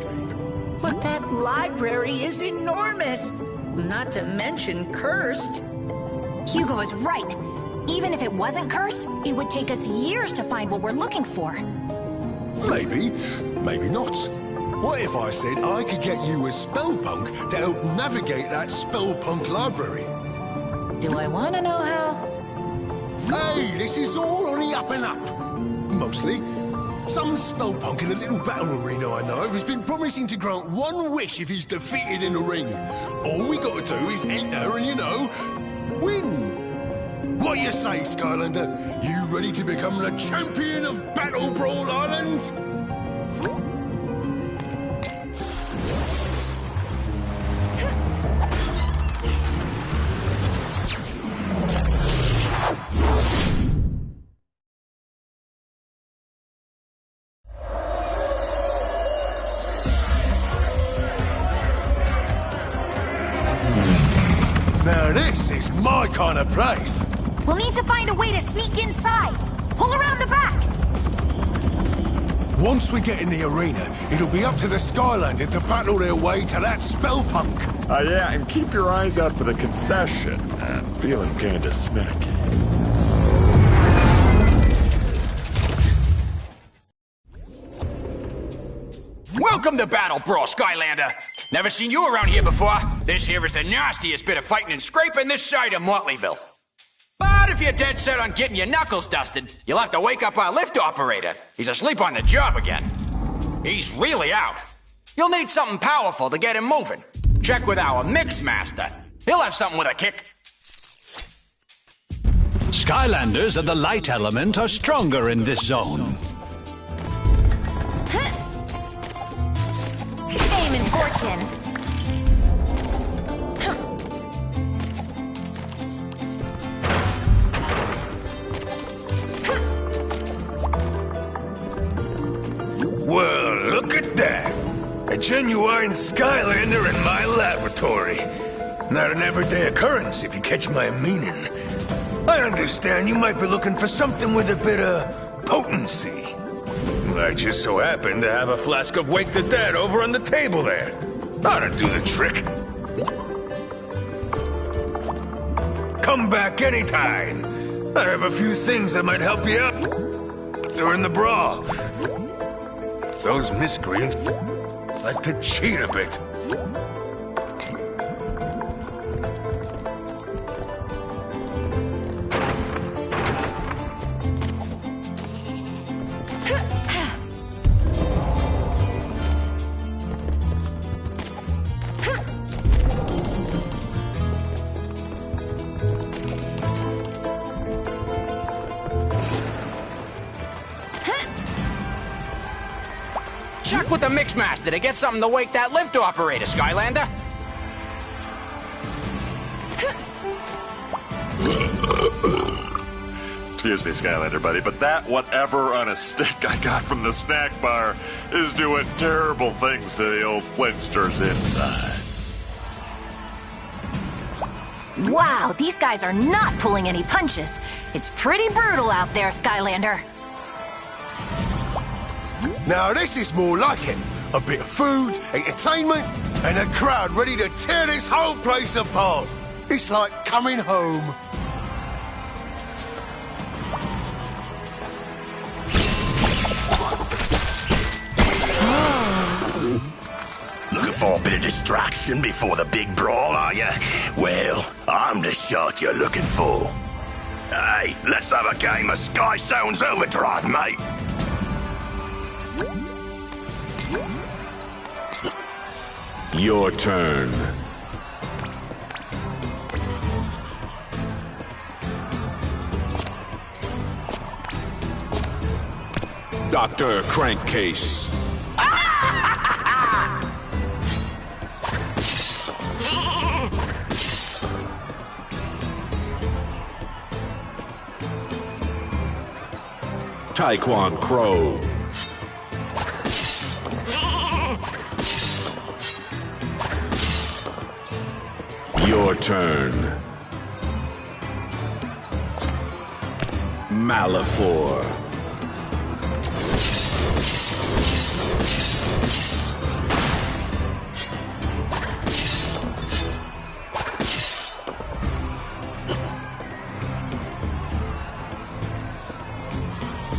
But that library is enormous! Not to mention cursed. Hugo is right. Even if it wasn't cursed, it would take us years to find what we're looking for. Maybe, maybe not. What if I said I could get you a Spellpunk to help navigate that Spellpunk library? Do I want to know how? Hey, this is all on the up and up. Mostly. Some Spellpunk in a little battle arena I know has been promising to grant one wish if he's defeated in the ring. All we gotta do is enter and, you know, win. What you say, Skylander? You ready to become the champion of Battle Brawl Island? Now this is my kind of place. We'll need to find a way to sneak inside. Pull around the back. Once we get in the arena, it'll be up to the Skylanders to battle their way to that Spellpunk. Yeah, and keep your eyes out for the concession. I'm feeling kinda snacky. Welcome to Battle Brawl, Skylander. Never seen you around here before. This here is the nastiest bit of fighting and scraping this side of Motleyville. But if you're dead set on getting your knuckles dusted, you'll have to wake up our lift operator. He's asleep on the job again. He's really out. You'll need something powerful to get him moving. Check with our Mix Master. He'll have something with a kick. Skylanders of the light element are stronger in this zone. Fame and fortune. Well, look at that. A genuine Skylander in my laboratory. Not an everyday occurrence, if you catch my meaning. I understand you might be looking for something with a bit of potency. I just so happen to have a flask of Wake the Dead over on the table there. Ought to do the trick. Come back anytime. I have a few things that might help you out during the brawl. Those miscreants like to cheat a bit. Check with the Mixmaster to get something to wake that lift operator, Skylander. excuse me, Skylander buddy, but that whatever on a stick I got from the snack bar is doing terrible things to the old Flintster's insides. Wow, these guys are not pulling any punches. It's pretty brutal out there, Skylander. Now this is more like it. A bit of food, entertainment, and a crowd ready to tear this whole place apart. It's like coming home. Looking for a bit of distraction before the big brawl, are you? Well, I'm the shot you're looking for. Hey, let's have a game of Skystones Overdrive, mate. Your turn. Dr. Crankcase. Taekwon Crow. Your turn. Malifor.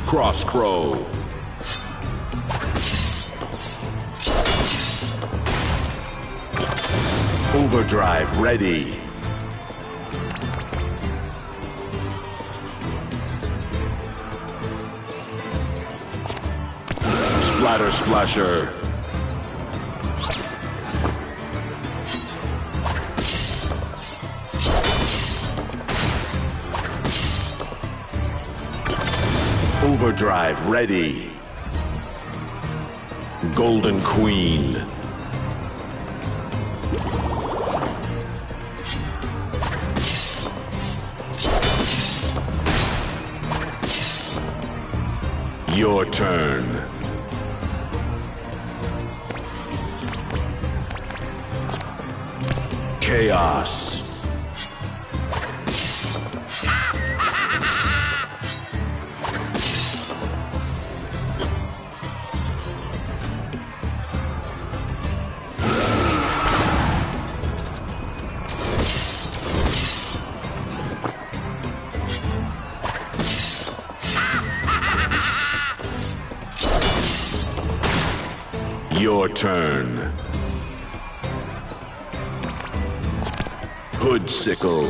Cross Crow. Overdrive ready. Splatter Splasher. Overdrive ready. Golden Queen. Your turn. Kaos. Your turn. Hoodsicle.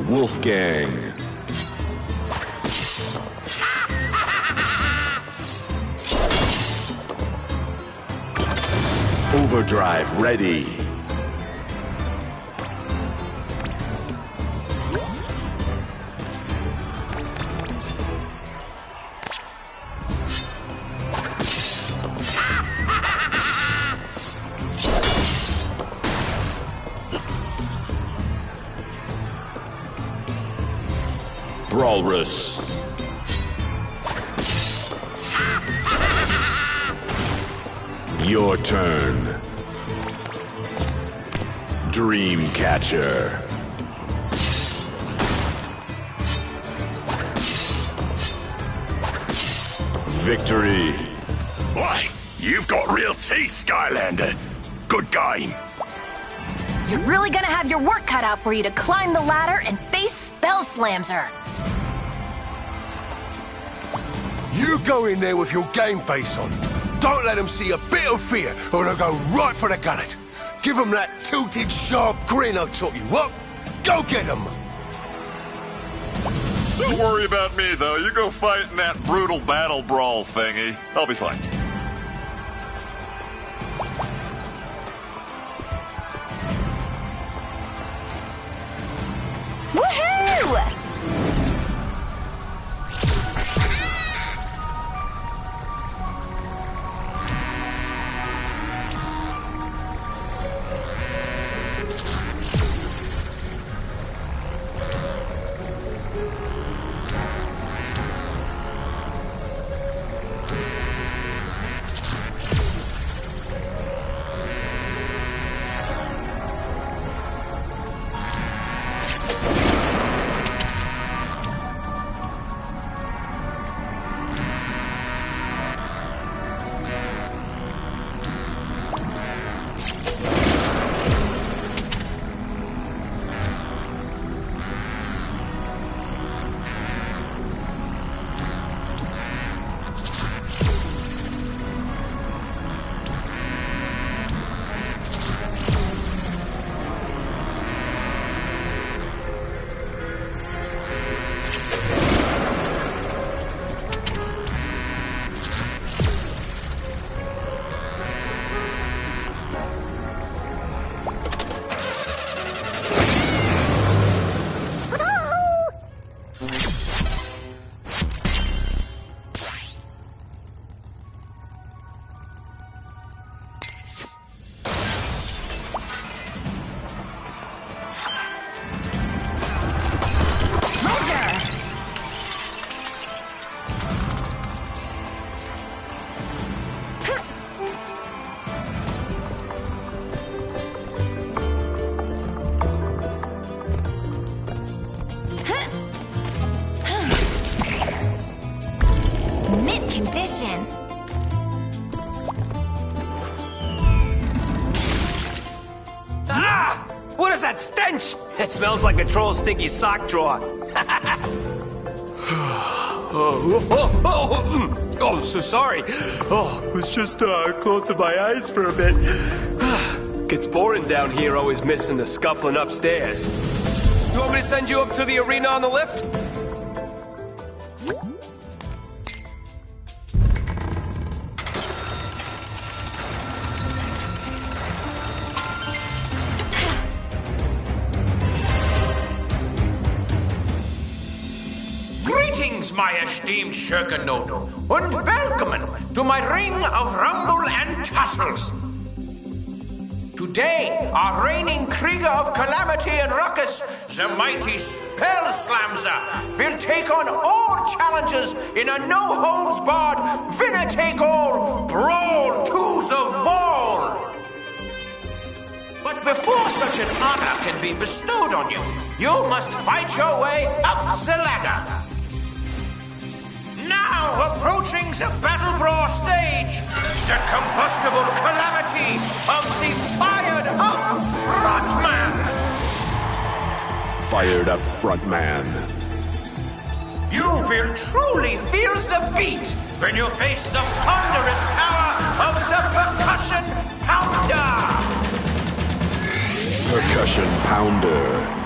Wolfgang. Overdrive ready. Walrus. Your turn. Dreamcatcher. Victory. Boy, you've got real teeth, Skylander. Good game. You're really gonna have your work cut out for you to climb the ladder and face Spell Slamser. You go in there with your game face on. Don't let them see a bit of fear, or they'll go right for the gullet. Give them that tilted, sharp grin I taught you. What? Go get them! Don't worry about me, though. You go fight in that brutal battle brawl thingy. I'll be fine. Woohoo! What is that stench? It smells like a troll's stinky sock drawer. Oh, so sorry. Oh, it was just closing my eyes for a bit. Gets boring down here, always missing the scuffling upstairs. You want me to send you up to the arena on the lift? Greetings, my esteemed Schurkenodel, and welcome to my ring of rumble and tussles. Today, our reigning Krieger of Calamity and Ruckus, the mighty Spellslamzer, will take on all challenges in a no-holds-barred, winner-take-all brawl to the wall. But before such an honor can be bestowed on you, you must fight your way up the ladder. Now approaching the Battle Brawl stage, the combustible calamity of the fired-up frontman! Fired up frontman. You will truly feel the beat when you face the ponderous power of the percussion pounder! Percussion pounder.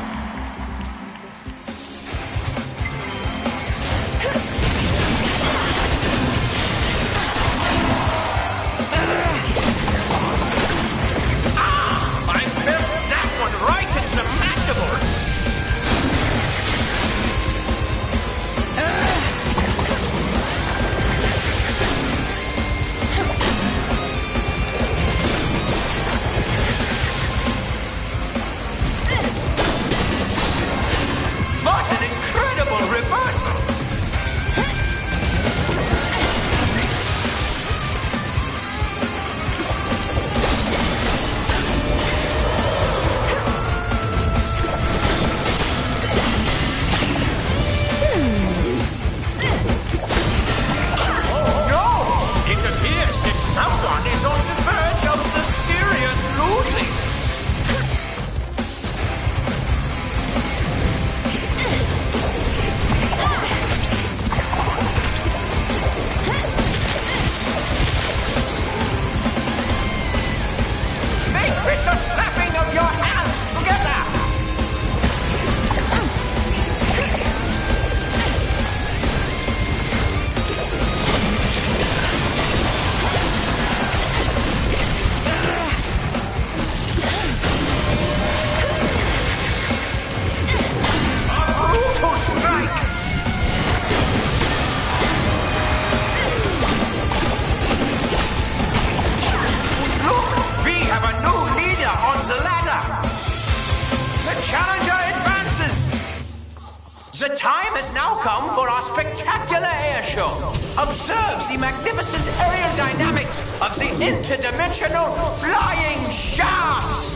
The time has now come for our spectacular air show. Observe the magnificent aerial dynamics of the interdimensional flying shafts.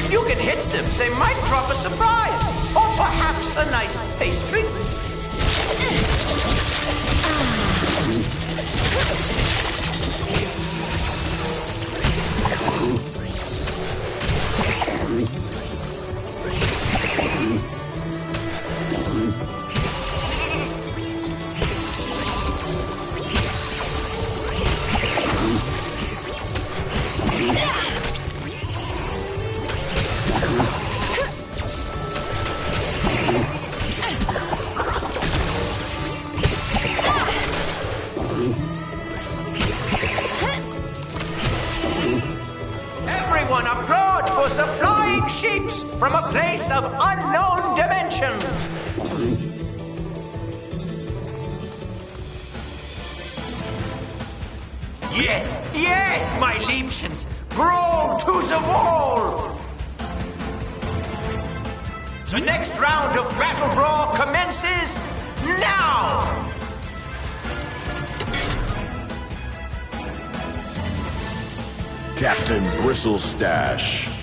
If you can hit them, they might drop a surprise, or perhaps a nice pastry. From a place of unknown dimensions. Yes, yes, my Liebchens, brawl to the wall. The next round of Battle Brawl commences now. Captain Bristlestash.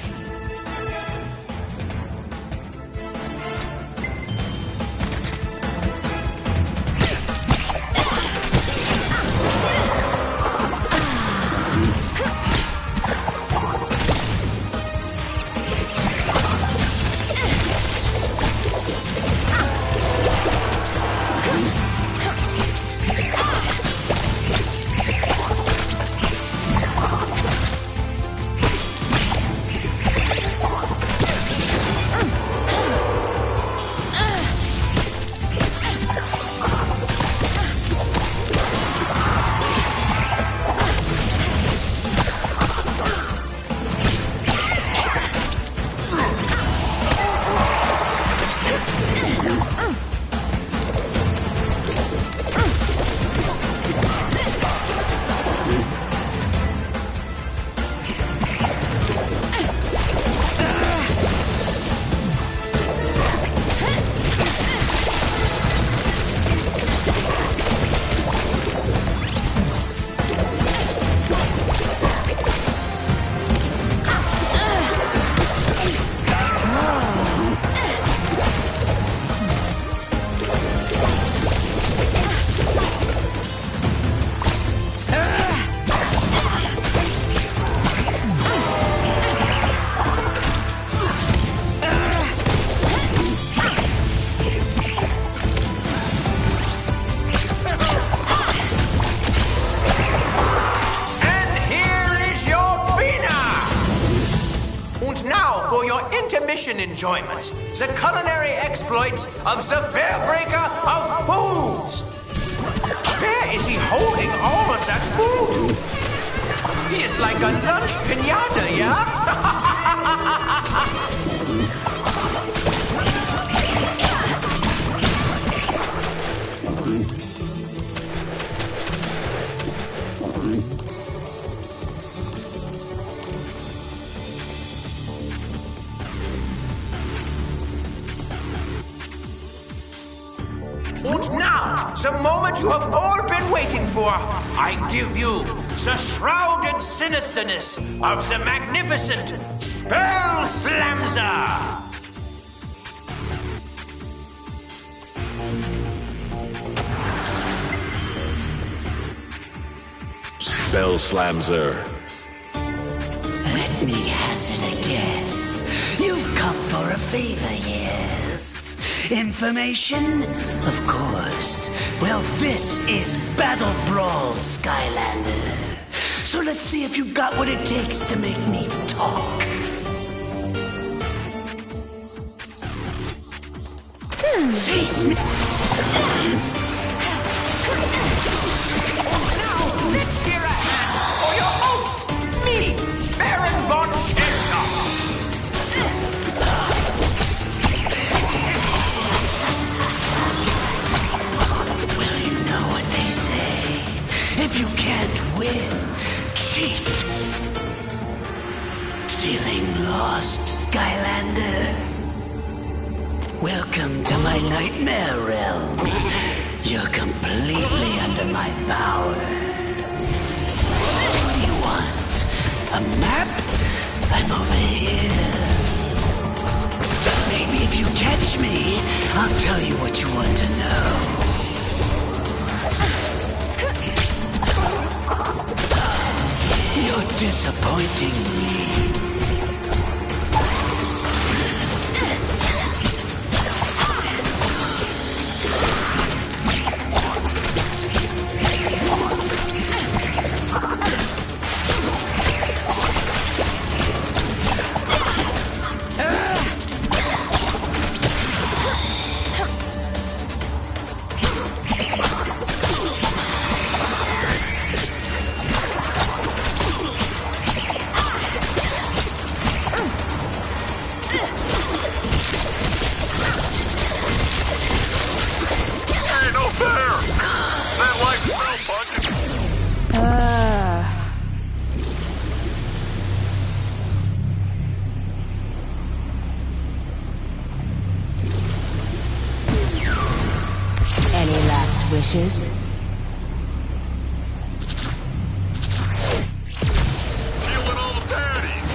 mission enjoyment, the culinary exploits of the Fairbreaker of Foods. Where is he holding all of that food? He is like a lunch pinata, yeah? And now, the moment you have all been waiting for, I give you the shrouded sinisterness of the magnificent Spell Slamzer! Spell Slamzer. Let me hazard a guess. You've come for a favor, yes? Information? Of course. Well, this is Battle Brawl, Skylander. So let's see if you've got what it takes to make me talk. Face me. Now, let's hear a hand for your host, me, Baron Von Schenscher. Well, you know what they say. If you can't win, cheat. Feeling lost, Skylander? Welcome to my nightmare realm. You're completely under my power. What do you want? A map? I'm over here. Maybe if you catch me, I'll tell you what you want to know. You're disappointing me. Wishes? Feeling all the baddies.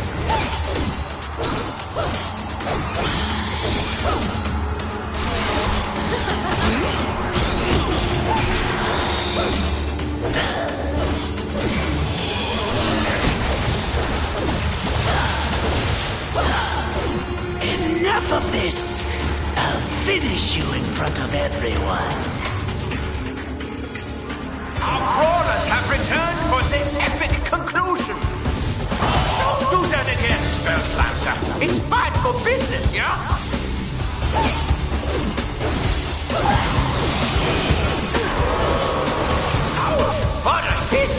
Enough of this! I'll finish you in front of everyone. Our brawlers have returned for the epic conclusion. Don't do that again, Spell Slamzer. It's bad for business, yeah? Ouch! What a hit!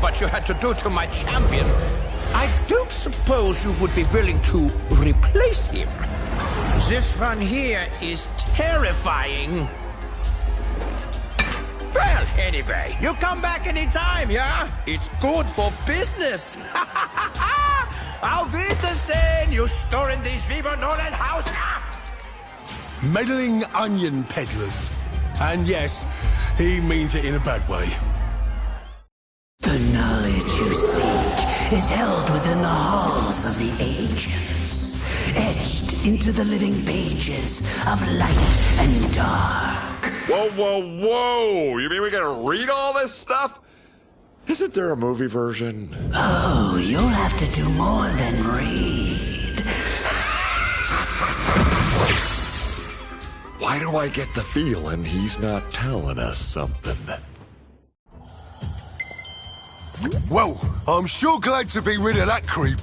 what you had to do to my champion, I don't suppose you would be willing to replace him. This one here is terrifying. Well, anyway, you come back anytime, yeah? It's good for business. Auf Wiedersehen, you stören die Schwiebernolen Haus ab! Meddling onion peddlers. And yes, he means it in a bad way. The knowledge you seek is held within the halls of the ancients, etched into the living pages of light and dark. Whoa, whoa, whoa! You mean we gotta read all this stuff? Isn't there a movie version? Oh, you'll have to do more than read. Why do I get the feeling he's not telling us something? Well, I'm sure glad to be rid of that creep.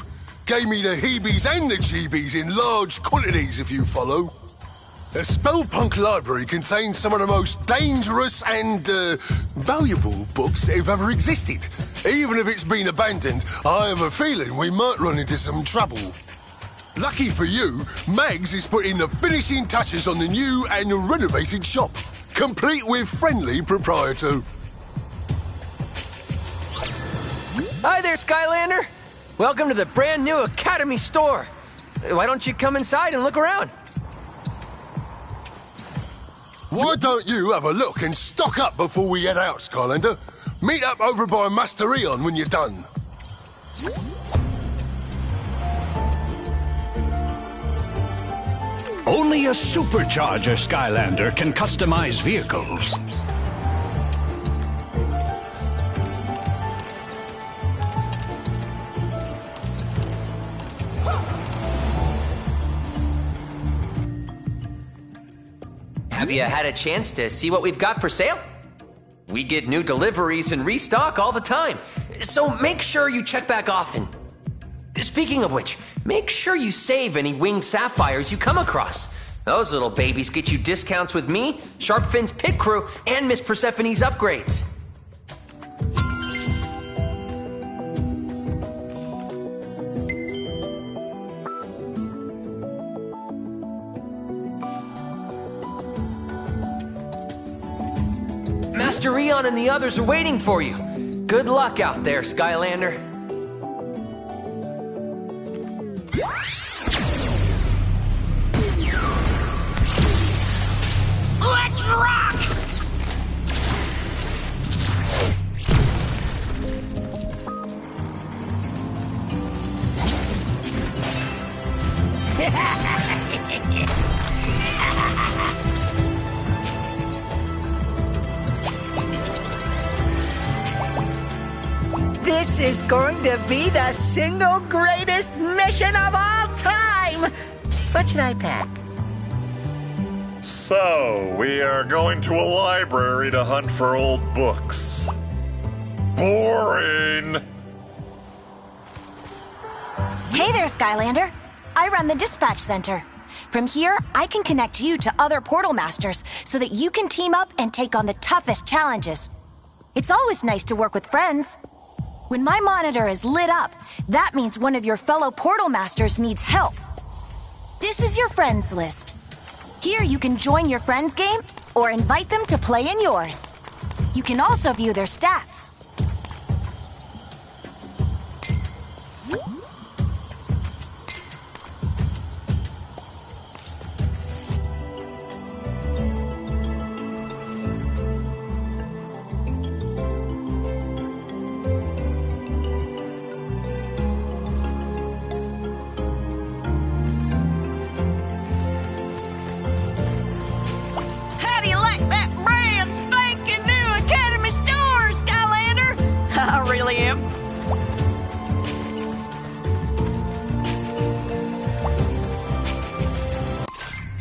Gave me the heebies and the jeebies in large quantities, if you follow. The Spellpunk library contains some of the most dangerous and, valuable books that have ever existed. Even if it's been abandoned, I have a feeling we might run into some trouble. Lucky for you, Mags is putting the finishing touches on the new and renovated shop, complete with friendly proprietor. Hi there, Skylander. Welcome to the brand new Academy store. Why don't you come inside and look around? Why don't you have a look and stock up before we head out, Skylander? Meet up over by Master Eon when you're done. Only a supercharger Skylander can customize vehicles. Have you had a chance to see what we've got for sale? We get new deliveries and restock all the time, so make sure you check back often. Speaking of which, make sure you save any winged sapphires you come across. Those little babies get you discounts with me, Sharpfin's pit crew, and Miss Persephone's upgrades. Master Eon and the others are waiting for you. Good luck out there, Skylander. Let's rock! This is going to be the single greatest mission of all time! What should I pack? So, we are going to a library to hunt for old books. Boring! Hey there, Skylander. I run the dispatch center. From here, I can connect you to other portal masters so that you can team up and take on the toughest challenges. It's always nice to work with friends. When my monitor is lit up, that means one of your fellow portal masters needs help. This is your friends list. Here you can join your friends' game or invite them to play in yours. You can also view their stats. How do you like that brand spanking new Academy store, Skylander? I really am.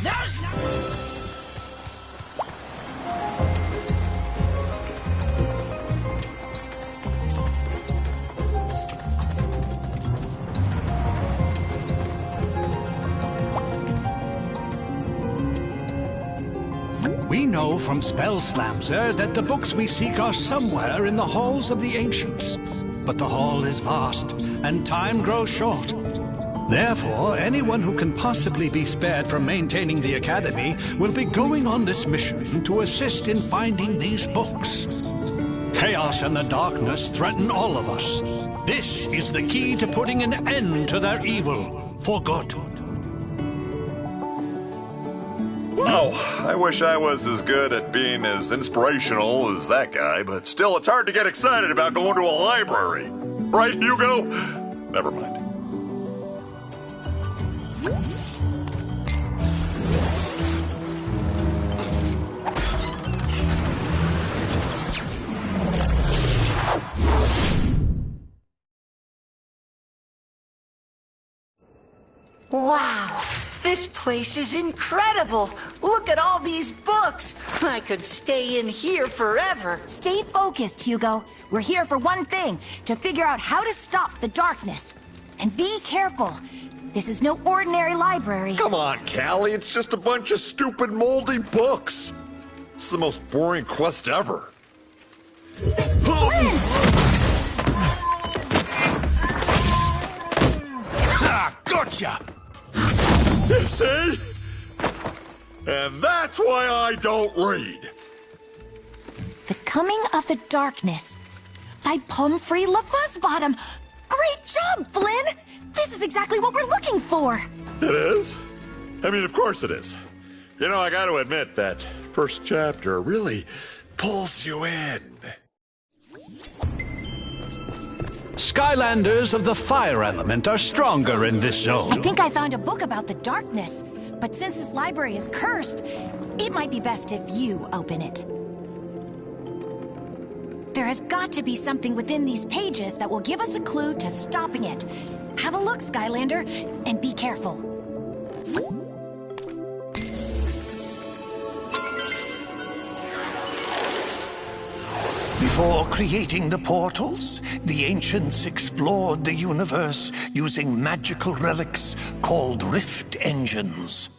There's no... We know from Spell Slamser that the books we seek are somewhere in the halls of the ancients. but the hall is vast, and time grows short. Therefore, anyone who can possibly be spared from maintaining the Academy will be going on this mission to assist in finding these books. Chaos and the darkness threaten all of us. This is the key to putting an end to their evil for good. Wow, I wish I was as good at being as inspirational as that guy, but still it's hard to get excited about going to a library. Right, Hugo? Never mind. Wow, this place is incredible. Look at all these books. I could stay in here forever. Stay focused, Hugo. We're here for one thing, to figure out how to stop the darkness. And be careful. This is no ordinary library. Come on, Callie, it's just a bunch of stupid moldy books. It's the most boring quest ever. Ah, gotcha! You see? And that's why I don't read. The Coming of the Darkness by Pomfrey LaFuzzbottom. Great job, Flynn! This is exactly what we're looking for. It is? I mean, of course it is. You know, I gotta admit that first chapter really pulls you in. Skylanders of the fire element are stronger in this zone. I think I found a book about the darkness, but since this library is cursed, it might be best if you open it. There has got to be something within these pages that will give us a clue to stopping it. Have a look, Skylander, and be careful. Before creating the portals, the ancients explored the universe using magical relics called rift engines.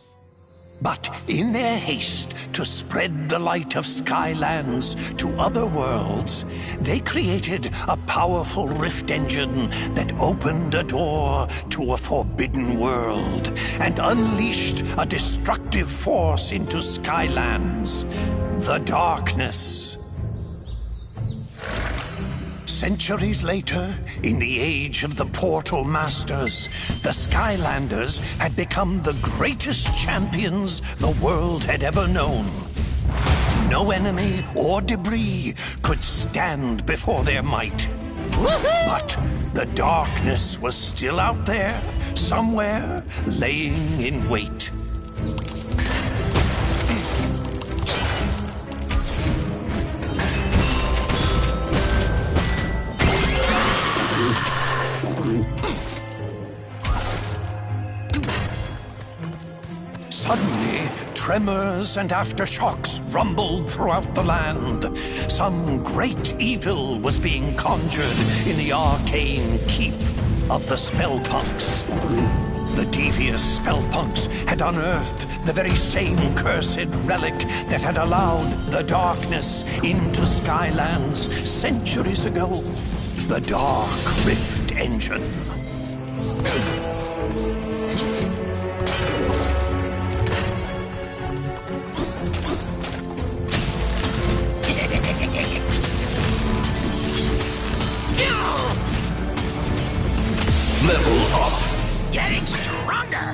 But in their haste to spread the light of Skylands to other worlds, they created a powerful rift engine that opened a door to a forbidden world and unleashed a destructive force into Skylands, the darkness. Centuries later, in the age of the Portal Masters, the Skylanders had become the greatest champions the world had ever known. No enemy or debris could stand before their might. But the darkness was still out there, somewhere, laying in wait. Suddenly, tremors and aftershocks rumbled throughout the land. Some great evil was being conjured in the arcane keep of the Spellpunks. The devious Spellpunks had unearthed the very same cursed relic that had allowed the darkness into Skylands centuries ago. The Dark Rift Engine. Level up. Getting stronger.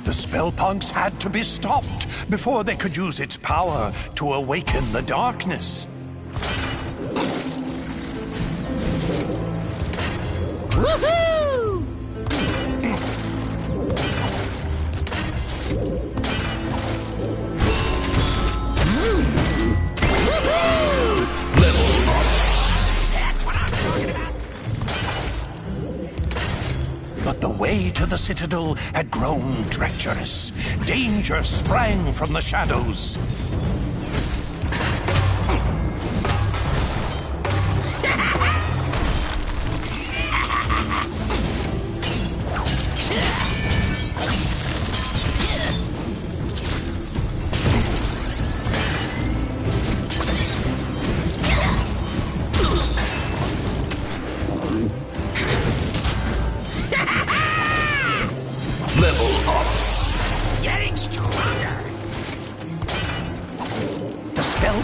The Spellpunks had to be stopped before they could use its power to awaken the darkness. Woohoo! But the way to the Citadel had grown treacherous. Danger sprang from the shadows.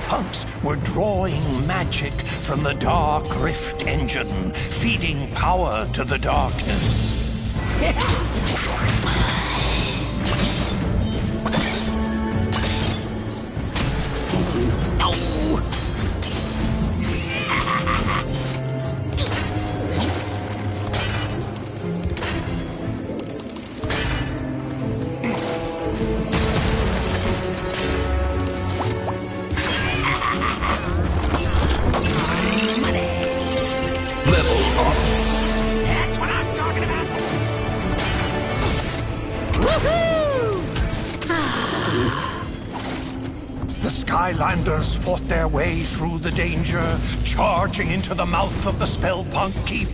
spellpunks were drawing magic from the Dark Rift engine, feeding power to the darkness. Skylanders fought their way through the danger, charging into the mouth of the Spellpunk Keep.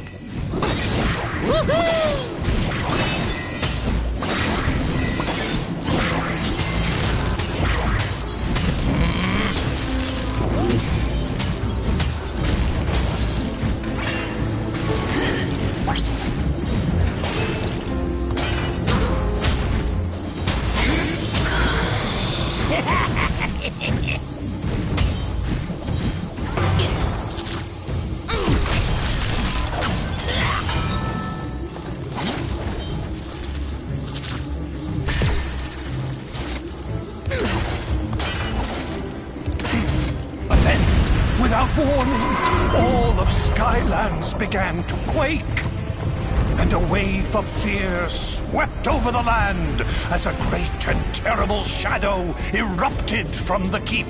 Skylands began to quake, and a wave of fear swept over the land as a great and terrible shadow erupted from the keep.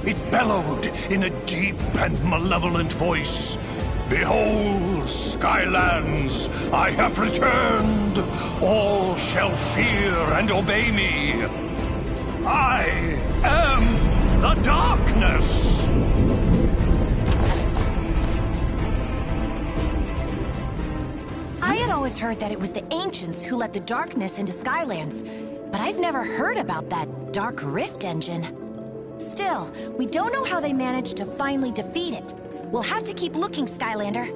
It bellowed in a deep and malevolent voice, "Behold, Skylands, I have returned. All shall fear and obey me. I am the darkness." I had always heard that it was the ancients who let the darkness into Skylands, but I've never heard about that Dark Rift engine. Still, we don't know how they managed to finally defeat it. We'll have to keep looking, Skylander.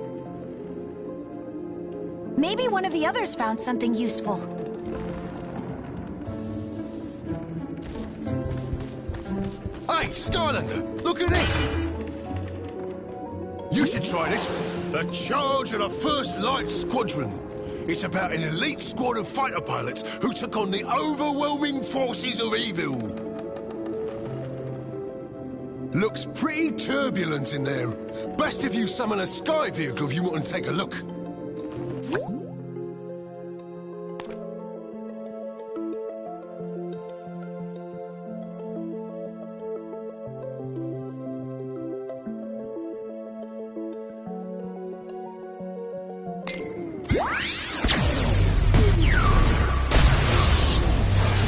Maybe one of the others found something useful. Hey, Skylander, look at this! You should try this one. A charge of the First Light Squadron. It's about an elite squad of fighter pilots who took on the overwhelming forces of evil. Looks pretty turbulent in there. Best if you summon a sky vehicle if you want to take a look.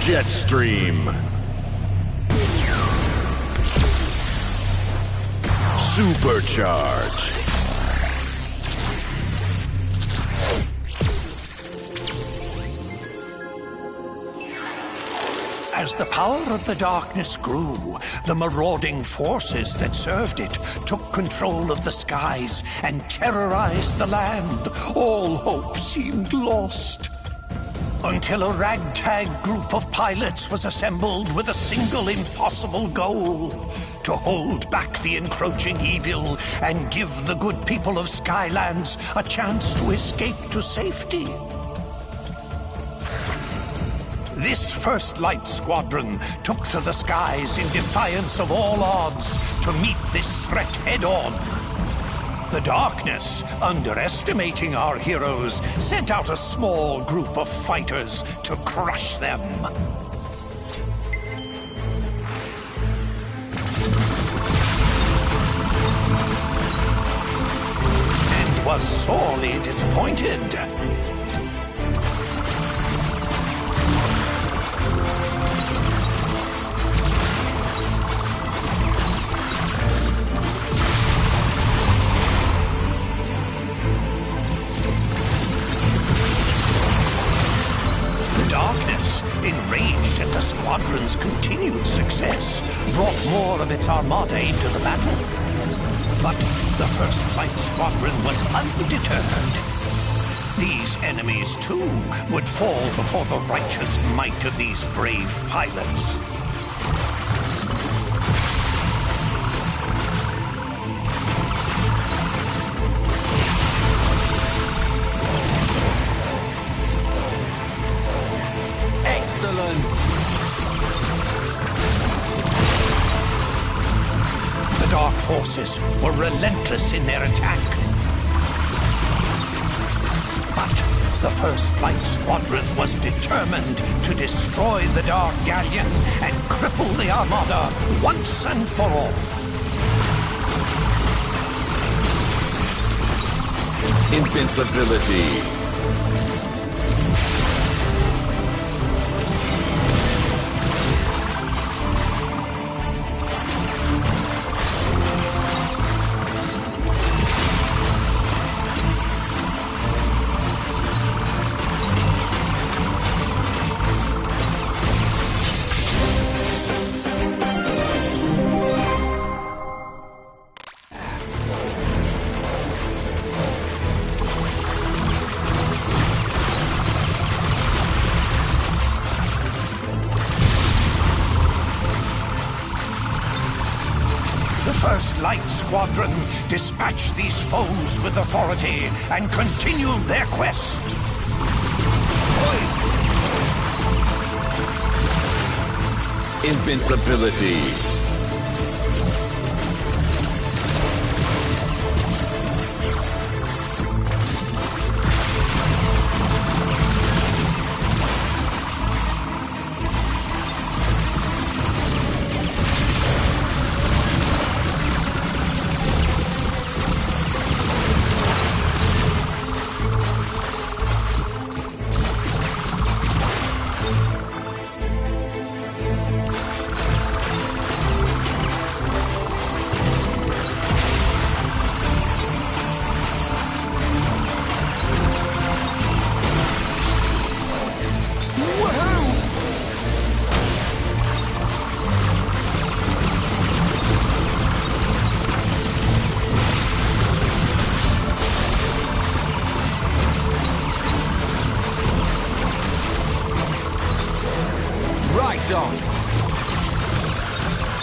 Jetstream. Supercharge. As the power of the darkness grew, the marauding forces that served it took control of the skies and terrorized the land. All hope seemed lost. Until a ragtag group of pilots was assembled with a single impossible goal: to hold back the encroaching evil and give the good people of Skylands a chance to escape to safety. This First Light Squadron took to the skies in defiance of all odds to meet this threat head-on. The darkness, underestimating our heroes, sent out a small group of fighters to crush them. And was sorely disappointed. Enraged at the squadron's continued success, brought more of its armada into the battle. But the First Light Squadron was undeterred. These enemies, too, would fall before the righteous might of these brave pilots. Skylands. The Dark Forces were relentless in their attack. But the First Light Squadron was determined to destroy the Dark Galleon and cripple the Armada once and for all. Invincibility. Light Squadron dispatched these foes with authority and continued their quest. Invincibility.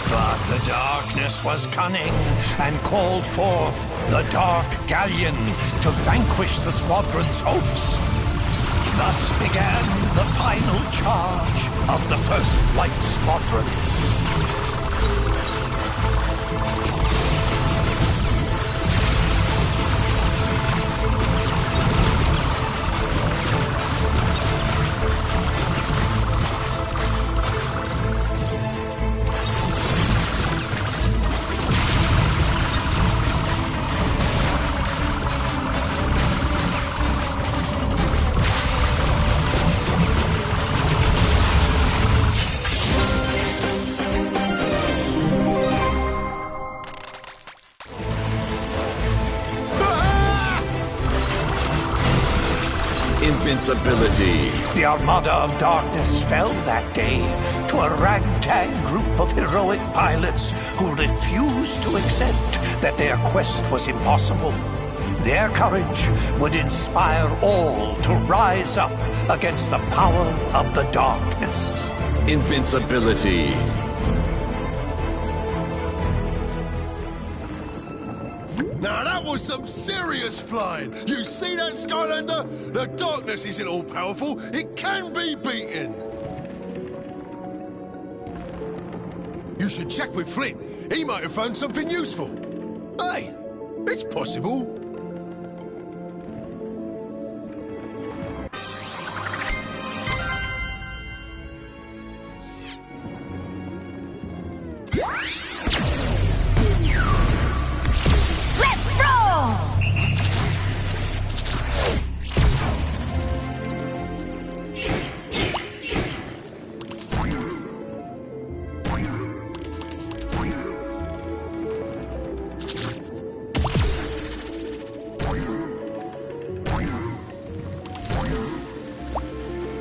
But the darkness was cunning and called forth the Dark Galleon to vanquish the squadron's hopes. Thus began the final charge of the First Light Squadron. Invincibility. The Armada of Darkness fell that day to a ragtag group of heroic pilots who refused to accept that their quest was impossible. Their courage would inspire all to rise up against the power of the darkness. Invincibility. Now that was some serious flying. You see that, Skylander? The darkness isn't all powerful. It can be beaten. You should check with Flint. He might have found something useful. Hey, it's possible.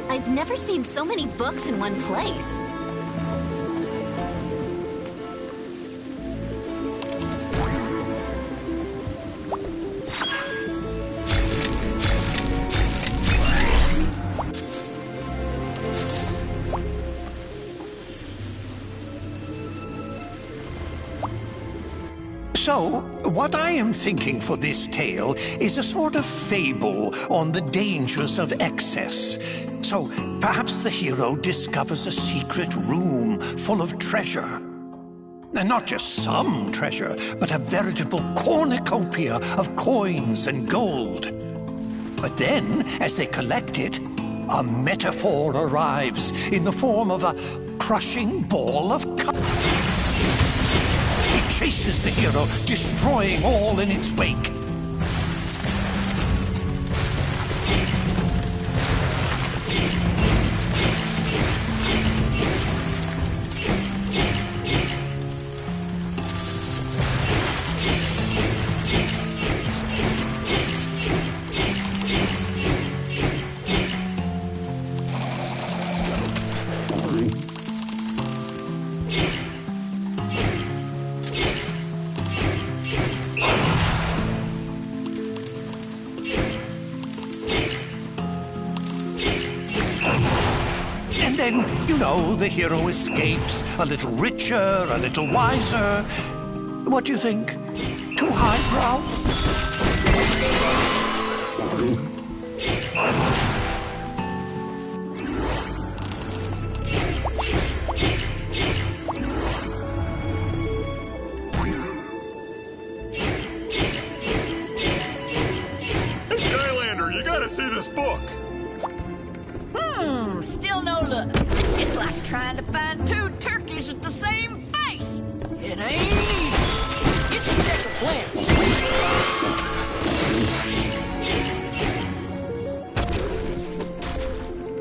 I've never seen so many books in one place. So, what I am thinking for this tale is a sort of fable on the dangers of excess. So, perhaps the hero discovers a secret room full of treasure. And not just some treasure, but a veritable cornucopia of coins and gold. But then, as they collect it, a metaphor arrives in the form of a crushing ball of It chases the hero, destroying all in its wake. The hero escapes, a little richer, a little wiser. What do you think? Too highbrow? Hey, Skylander, you gotta see this book. Still no luck. It's like trying to find two turkeys with the same face. It ain't easy. Get the checker plan.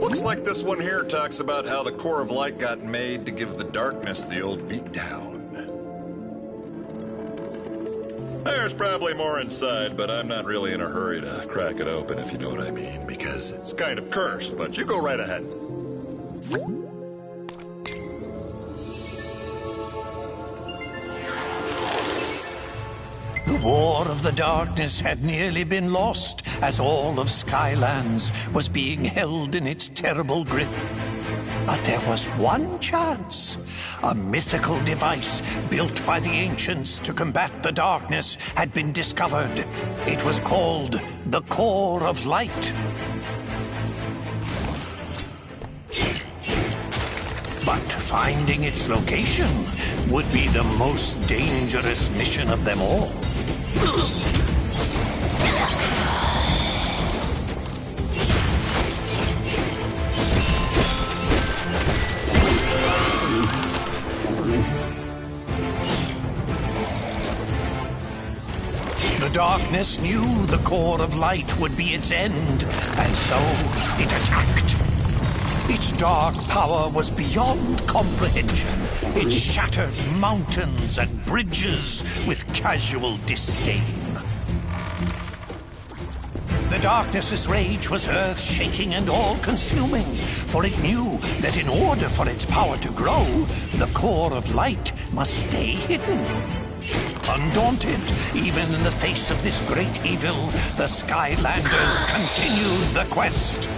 Looks like this one here talks about how the core of light got made to give the darkness the old beatdown. There's probably more inside, but I'm not really in a hurry to crack it open, if you know what I mean, because it's kind of cursed, but you go right ahead. The War of the Darkness had nearly been lost as all of Skylands was being held in its terrible grip. But there was one chance. A mythical device built by the ancients to combat the darkness had been discovered. It was called the Core of Light. But finding its location would be the most dangerous mission of them all. The darkness knew the core of light would be its end, and so it attacked. Its dark power was beyond comprehension. It shattered mountains and bridges with casual disdain. The darkness's rage was earth-shaking and all-consuming, for it knew that in order for its power to grow, the core of light must stay hidden. Undaunted, even in the face of this great evil, the Skylanders continued the quest.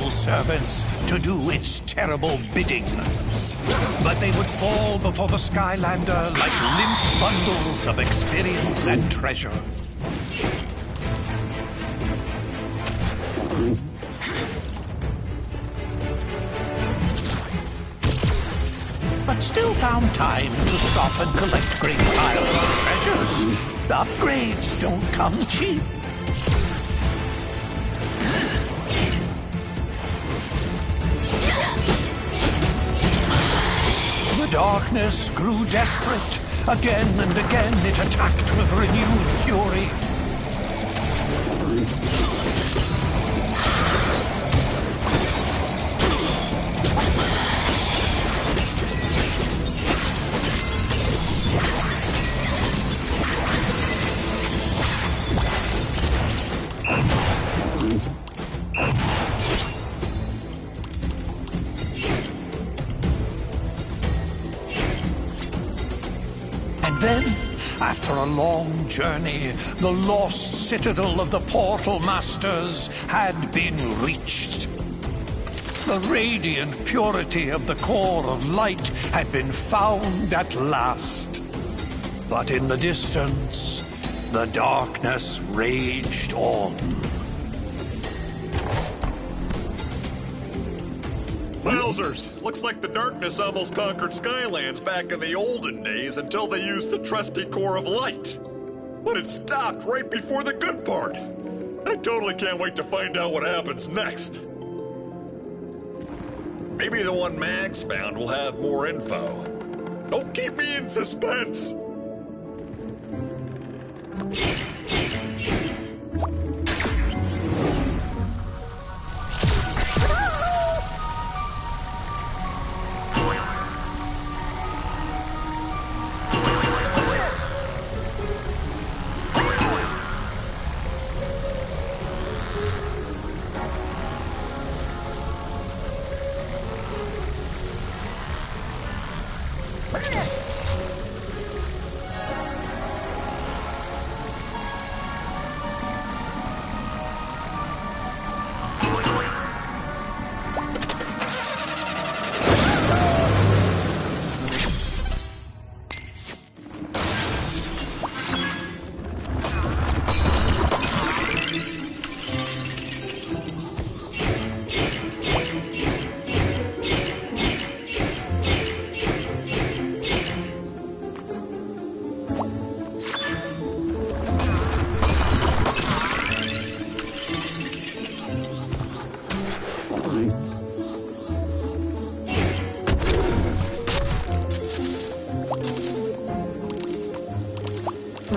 Servants to do its terrible bidding. But they would fall before the Skylander like limp bundles of experience and treasure. But still found time to stop and collect great piles of treasures. Upgrades don't come cheap. The darkness grew desperate. Again and again it attacked with renewed fury. Then, after a long journey, the lost citadel of the Portal Masters had been reached. The radiant purity of the core of light had been found at last. But in the distance, the darkness raged on. Wowzers! Looks like the darkness almost conquered Skylands back in the olden days until they used the trusty core of light. But it stopped right before the good part. I totally can't wait to find out what happens next. Maybe the one Max found will have more info. Don't keep me in suspense!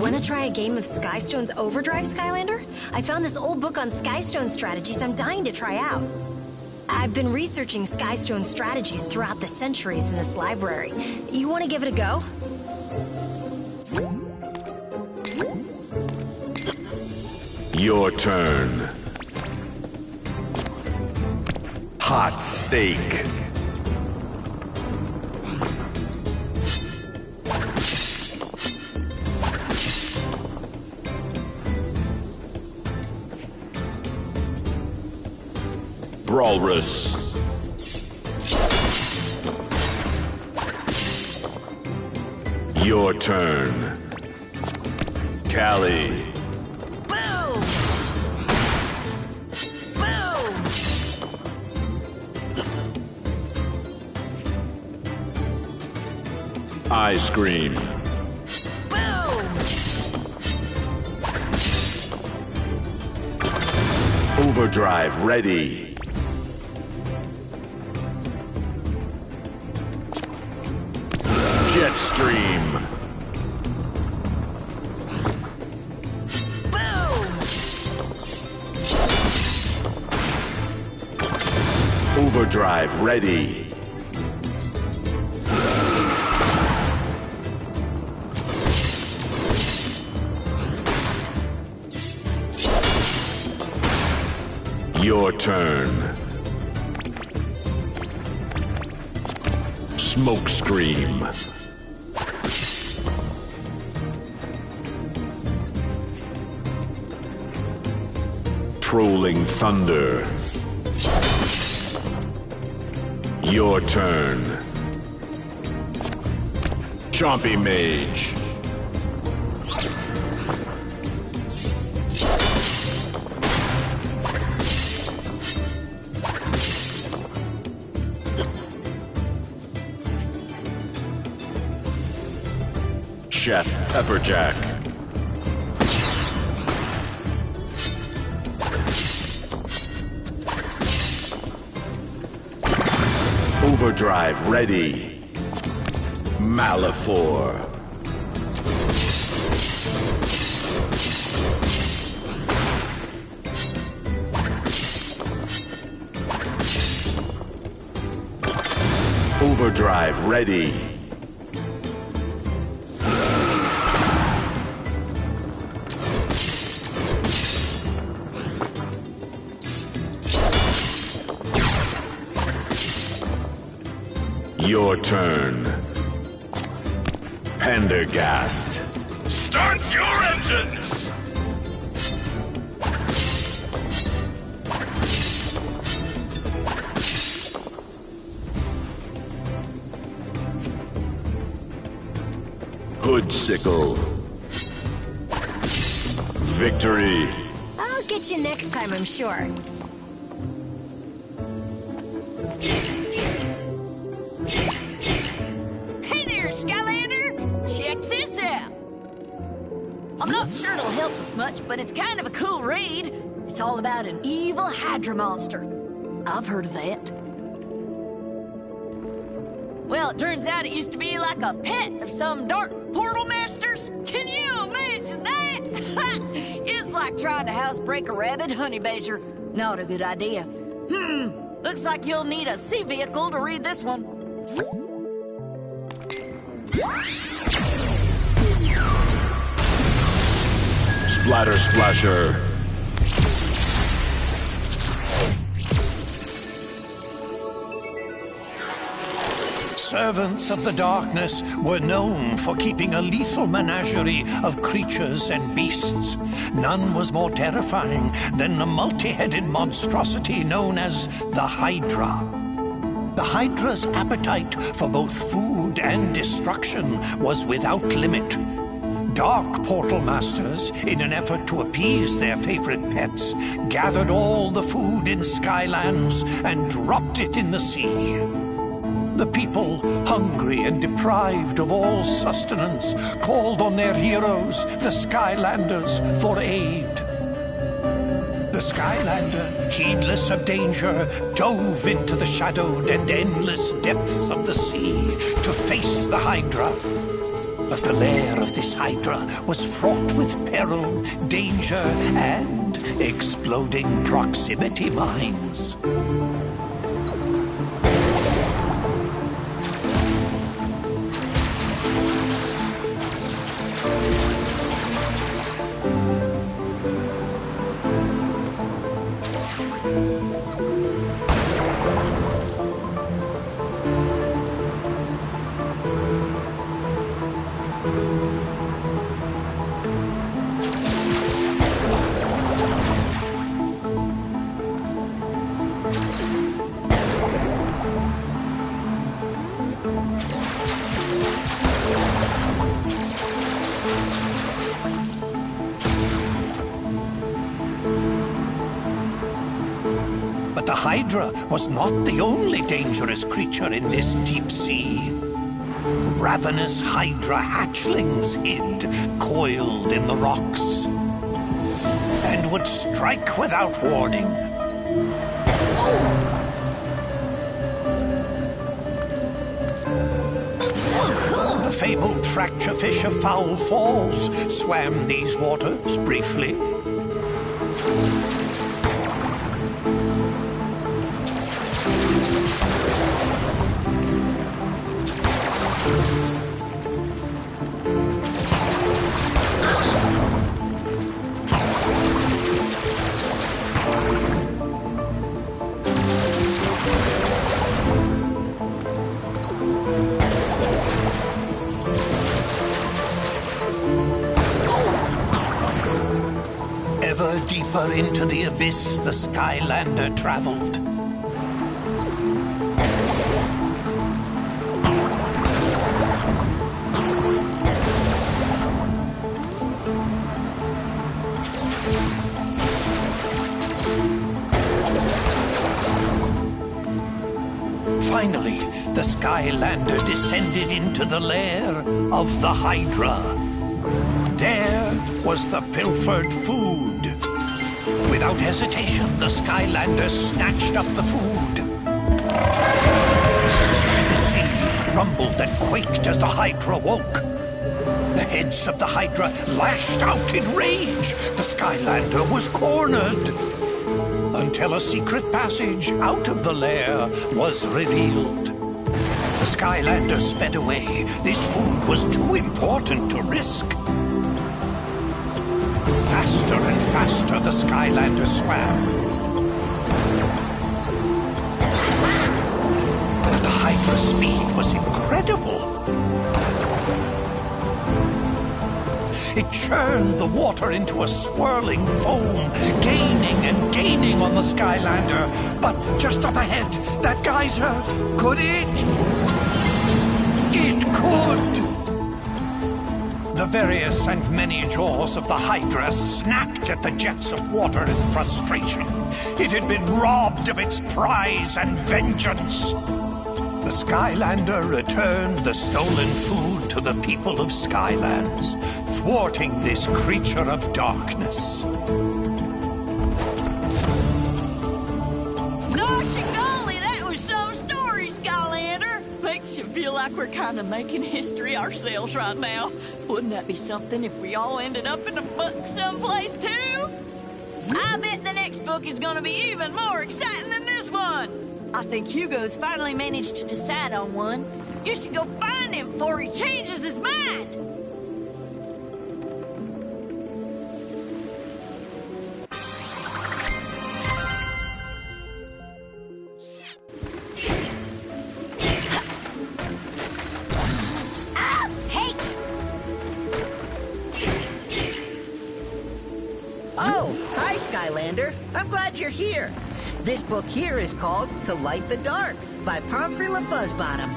Want to try a game of Skystone's Overdrive, Skylander? I found this old book on Skystone strategies I'm dying to try out. I've been researching Skystone strategies throughout the centuries in this library. You want to give it a go? Your turn. Hot steak. Brawlrus. Your turn. Callie. Boom! Boom! Ice cream. Boom! Overdrive ready. Jetstream. Boom! Overdrive ready. Your turn. Smokescream. Trolling thunder. Your turn. Chompy mage. Chef Pepperjack. Overdrive ready. Malifor. Overdrive ready. Your turn. Pendergast. Start your engines! Hoodsickle. Victory. I'll get you next time, I'm sure. Hey there, Skylander! Check this out! I'm not sure it'll help us much, but it's kind of a cool raid. It's all about an evil Hydra monster. I've heard of that. Well, it turns out it used to be like a pet of some dark portal masters. Can you imagine that? It's like trying to housebreak a rabid honey badger. Not a good idea. Looks like you'll need a sea vehicle to read this one. Splatter Splasher. Servants of the darkness were known for keeping a lethal menagerie of creatures and beasts. None was more terrifying than a multi-headed monstrosity known as the Hydra. The Hydra's appetite for both food and destruction was without limit. Dark portal masters, in an effort to appease their favorite pets, gathered all the food in Skylands and dropped it in the sea. The people, hungry and deprived of all sustenance, called on their heroes, the Skylanders, for aid. The Skylander, heedless of danger, dove into the shadowed and endless depths of the sea to face the Hydra. But the lair of this Hydra was fraught with peril, danger, and exploding proximity mines. But the Hydra was not the only dangerous creature in this deep sea. Ravenous Hydra hatchlings hid, coiled in the rocks, and would strike without warning. The fabled fracture fish of Foul Falls swam these waters briefly. Ever deeper into the abyss the Skylander traveled. Finally, the Skylander descended into the lair of the Hydra. There was the pilfered food. Without hesitation, the Skylander snatched up the food. The sea rumbled and quaked as the Hydra woke. The heads of the Hydra lashed out in rage. The Skylander was cornered. Until a secret passage out of the lair was revealed. The Skylander sped away. This food was too important to risk. Faster and faster the Skylander swam. But the Hydra's speed was incredible. It churned the water into a swirling foam, gaining and gaining on the Skylander. But just up ahead, that geyser, could it? It could! The various and many jaws of the Hydra snapped at the jets of water in frustration. It had been robbed of its prize and vengeance. The Skylander returned the stolen food to the people of Skylands, thwarting this creature of darkness. Gosh and golly, that was some story, Skylander. Makes you feel like we're kind of making history ourselves right now. Wouldn't that be something if we all ended up in a book someplace, too? I bet the next book is gonna be even more exciting than this one. I think Hugo's finally managed to decide on one. You should go find him before he changes his mind. I'll take it. Oh, hi, Skylander. I'm glad you're here. This book here is called To Light the Dark by Pomfrey LaFuzzbottom.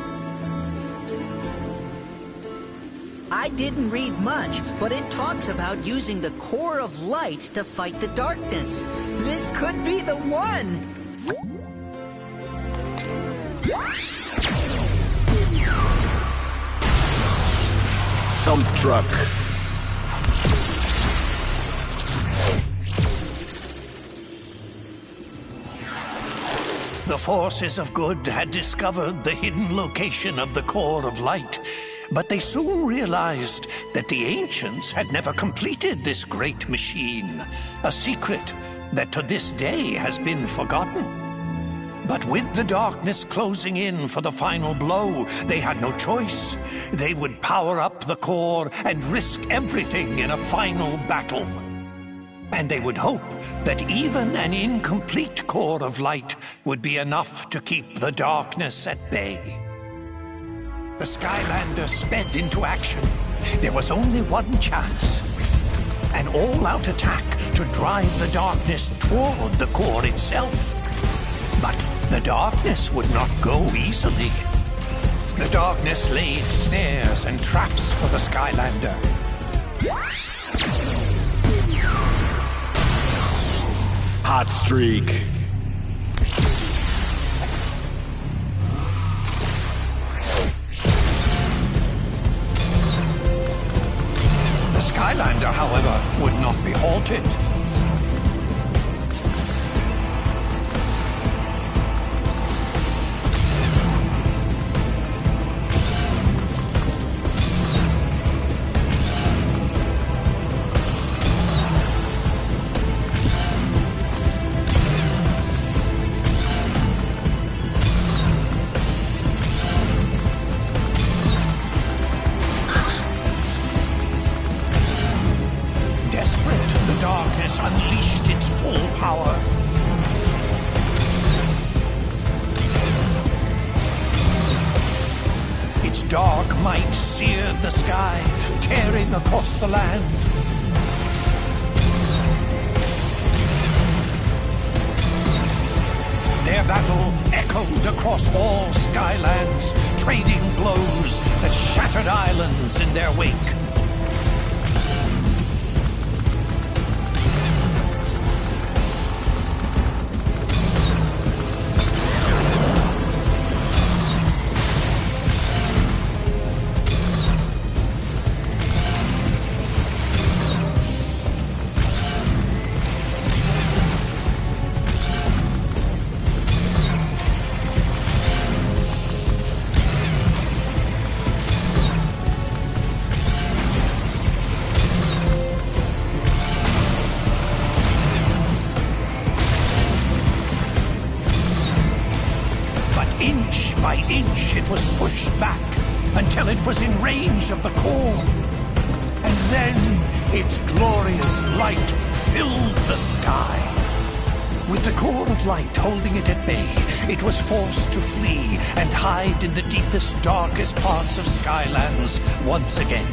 I didn't read much, but it talks about using the core of light to fight the darkness. This could be the one! Dump truck. The forces of good had discovered the hidden location of the core of light, but they soon realized that the ancients had never completed this great machine, a secret that to this day has been forgotten. But with the darkness closing in for the final blow, they had no choice. They would power up the core and risk everything in a final battle. And they would hope that even an incomplete core of light would be enough to keep the darkness at bay. The Skylander sped into action. There was only one chance. An all-out attack to drive the darkness toward the core itself. But the darkness would not go easily. The darkness laid snares and traps for the Skylander. Hot streak. The Skylander, however, would not be halted. Unleashed its full power. Its dark might seared the sky, tearing across the land. Their battle echoed across all Skylands, trading blows that shattered islands in their wake. Inch by inch, it was pushed back until it was in range of the core. And then its glorious light filled the sky. With the core of light holding it at bay, it was forced to flee and hide in the deepest, darkest parts of Skylands once again.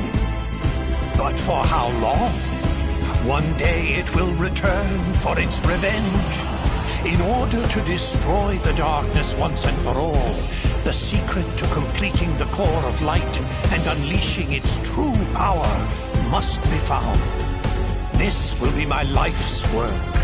But for how long? One day it will return for its revenge. In order to destroy the darkness once and for all, the secret to completing the core of light and unleashing its true power must be found. This will be my life's work.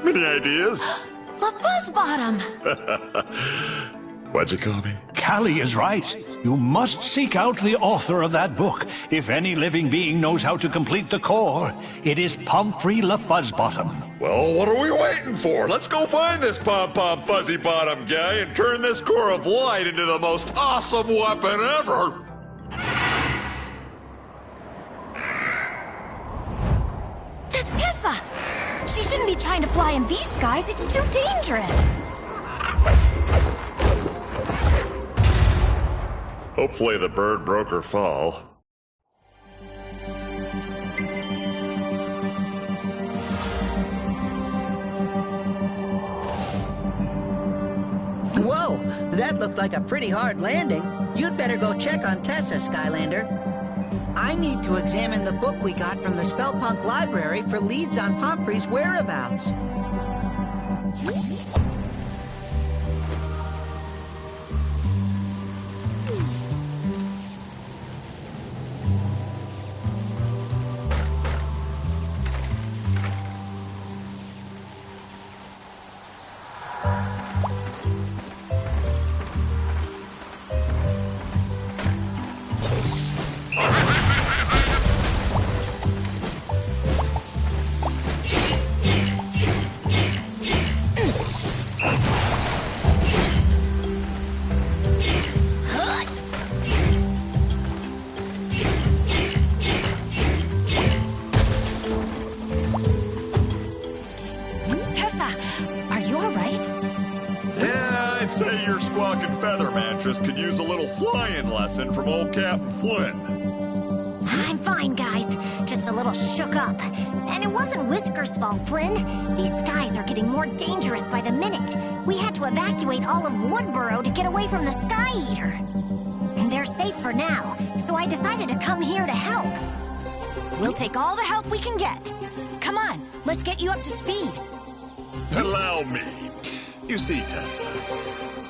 Any ideas? The Fuzzbottom! What'd you call me? Callie is right. You must seek out the author of that book. If any living being knows how to complete the core, it is Pomfrey Le Fuzzbottom. Well, what are we waiting for? Let's go find this pom-pom fuzzy bottom guy and turn this core of light into the most awesome weapon ever! That's Tessa! She shouldn't be trying to fly in these skies. It's too dangerous. Hopefully the bird broke her fall. Whoa, that looked like a pretty hard landing. You'd better go check on Tessa, Skylander. I need to examine the book we got from the Spellpunk Library for leads on Pomfrey's whereabouts. Say your squawking feather mattress could use a little flying lesson from old Captain Flynn. I'm fine, guys. Just a little shook up. And it wasn't Whisker's fault, Flynn. These skies are getting more dangerous by the minute. We had to evacuate all of Woodboro to get away from the Sky Eater. They're safe for now, so I decided to come here to help. We'll take all the help we can get. Come on, let's get you up to speed. Allow me. You see, Tessa,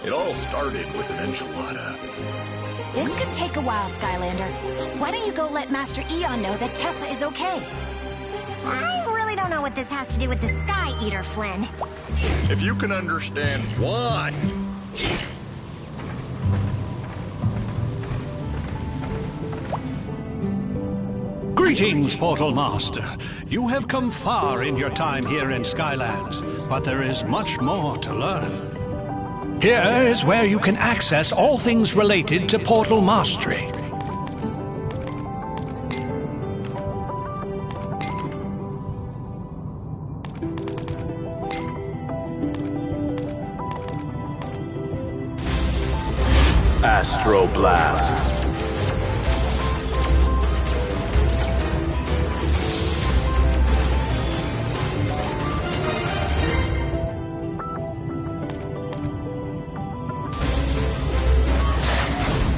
it all started with an enchilada. This could take a while, Skylander. Why don't you go let Master Eon know that Tessa is okay? I really don't know what this has to do with the Sky Eater, Flynn. If you can understand why. Greetings, Portal Master. You have come far in your time here in Skylands, but there is much more to learn. Here is where you can access all things related to Portal Mastery. Astro Blast.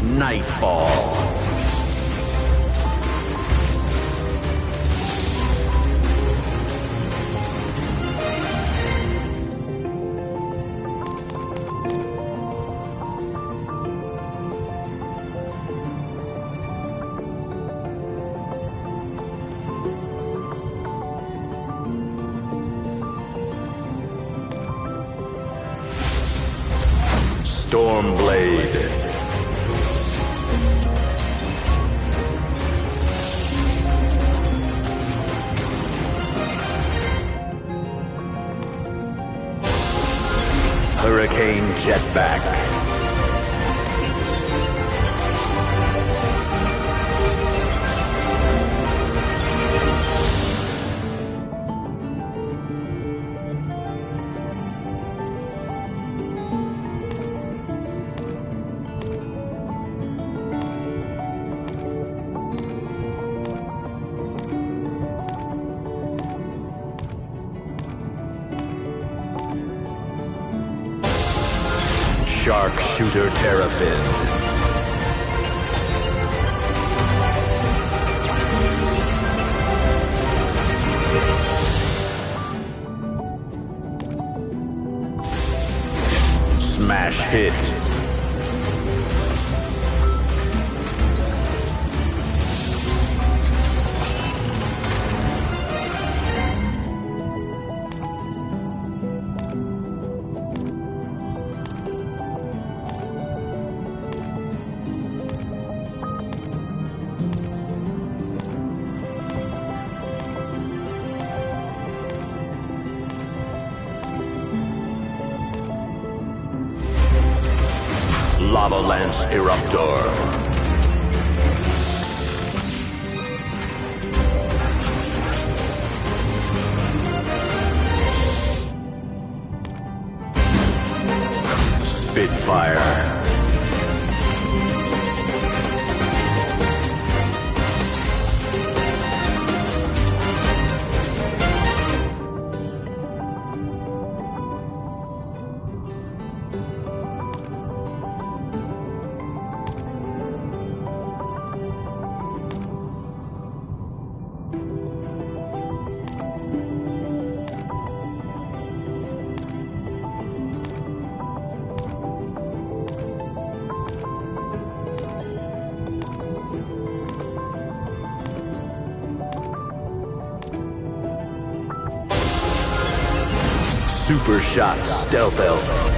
Nightfall. Stormblade. Hurricane Jetback. Sharpshooter Terrafin. Smash Hit. Lava Lance Eruptor. Spitfire. Super Shot Stealth Elf.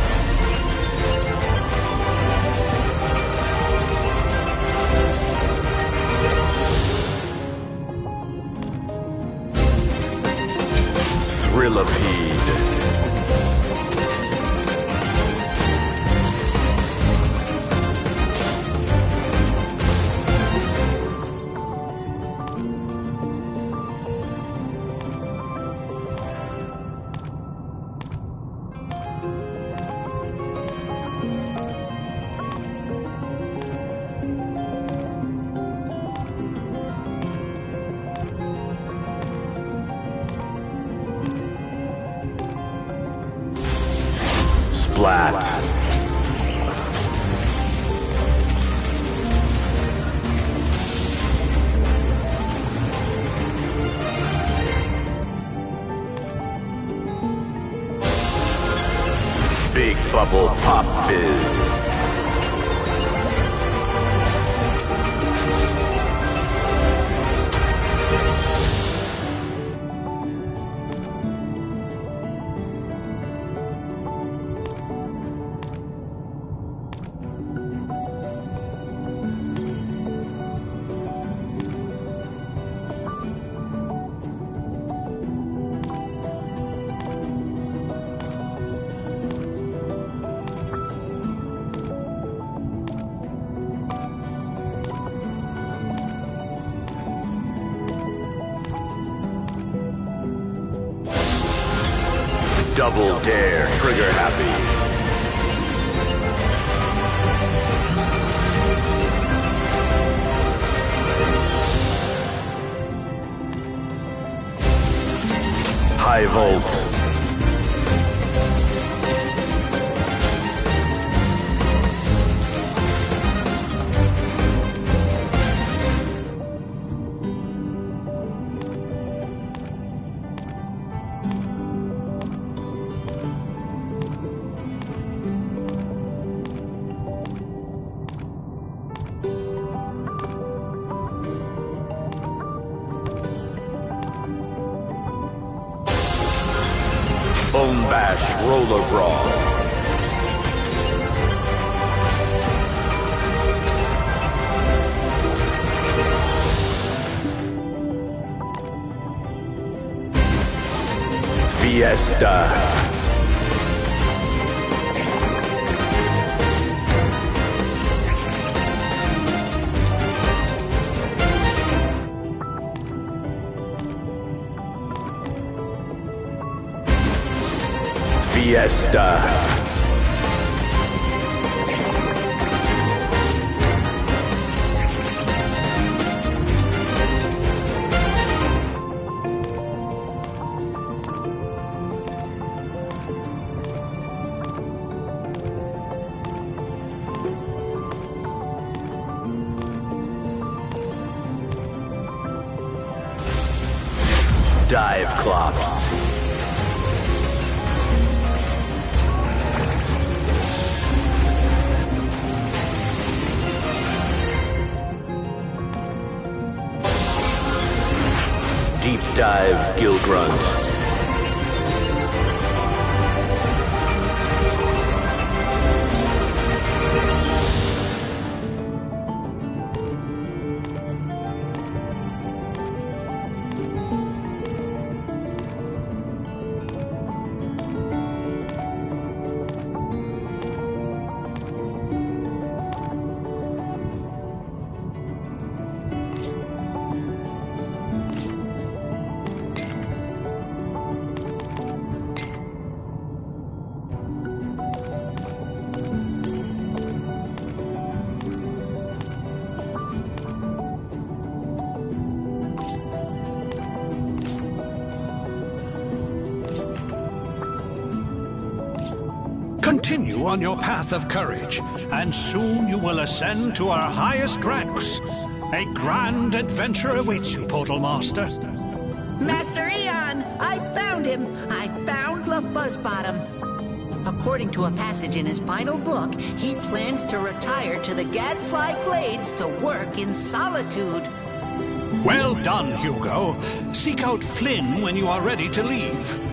Thrillipede. Splat. Big Bubble Pop Fizz. Double Dare Trigger Happy. High Volt. Bone Bash Roller Brawl. Fiesta. Fiesta. dive clops. Deep dive gill grunt. Continue on your path of courage, and soon you will ascend to our highest ranks. A grand adventure awaits you, Portal Master. Master Eon, I found him! I found LaFuzzbottom. According to a passage in his final book, he planned to retire to the Gadfly Glades to work in solitude. Well done, Hugo. Seek out Flynn when you are ready to leave.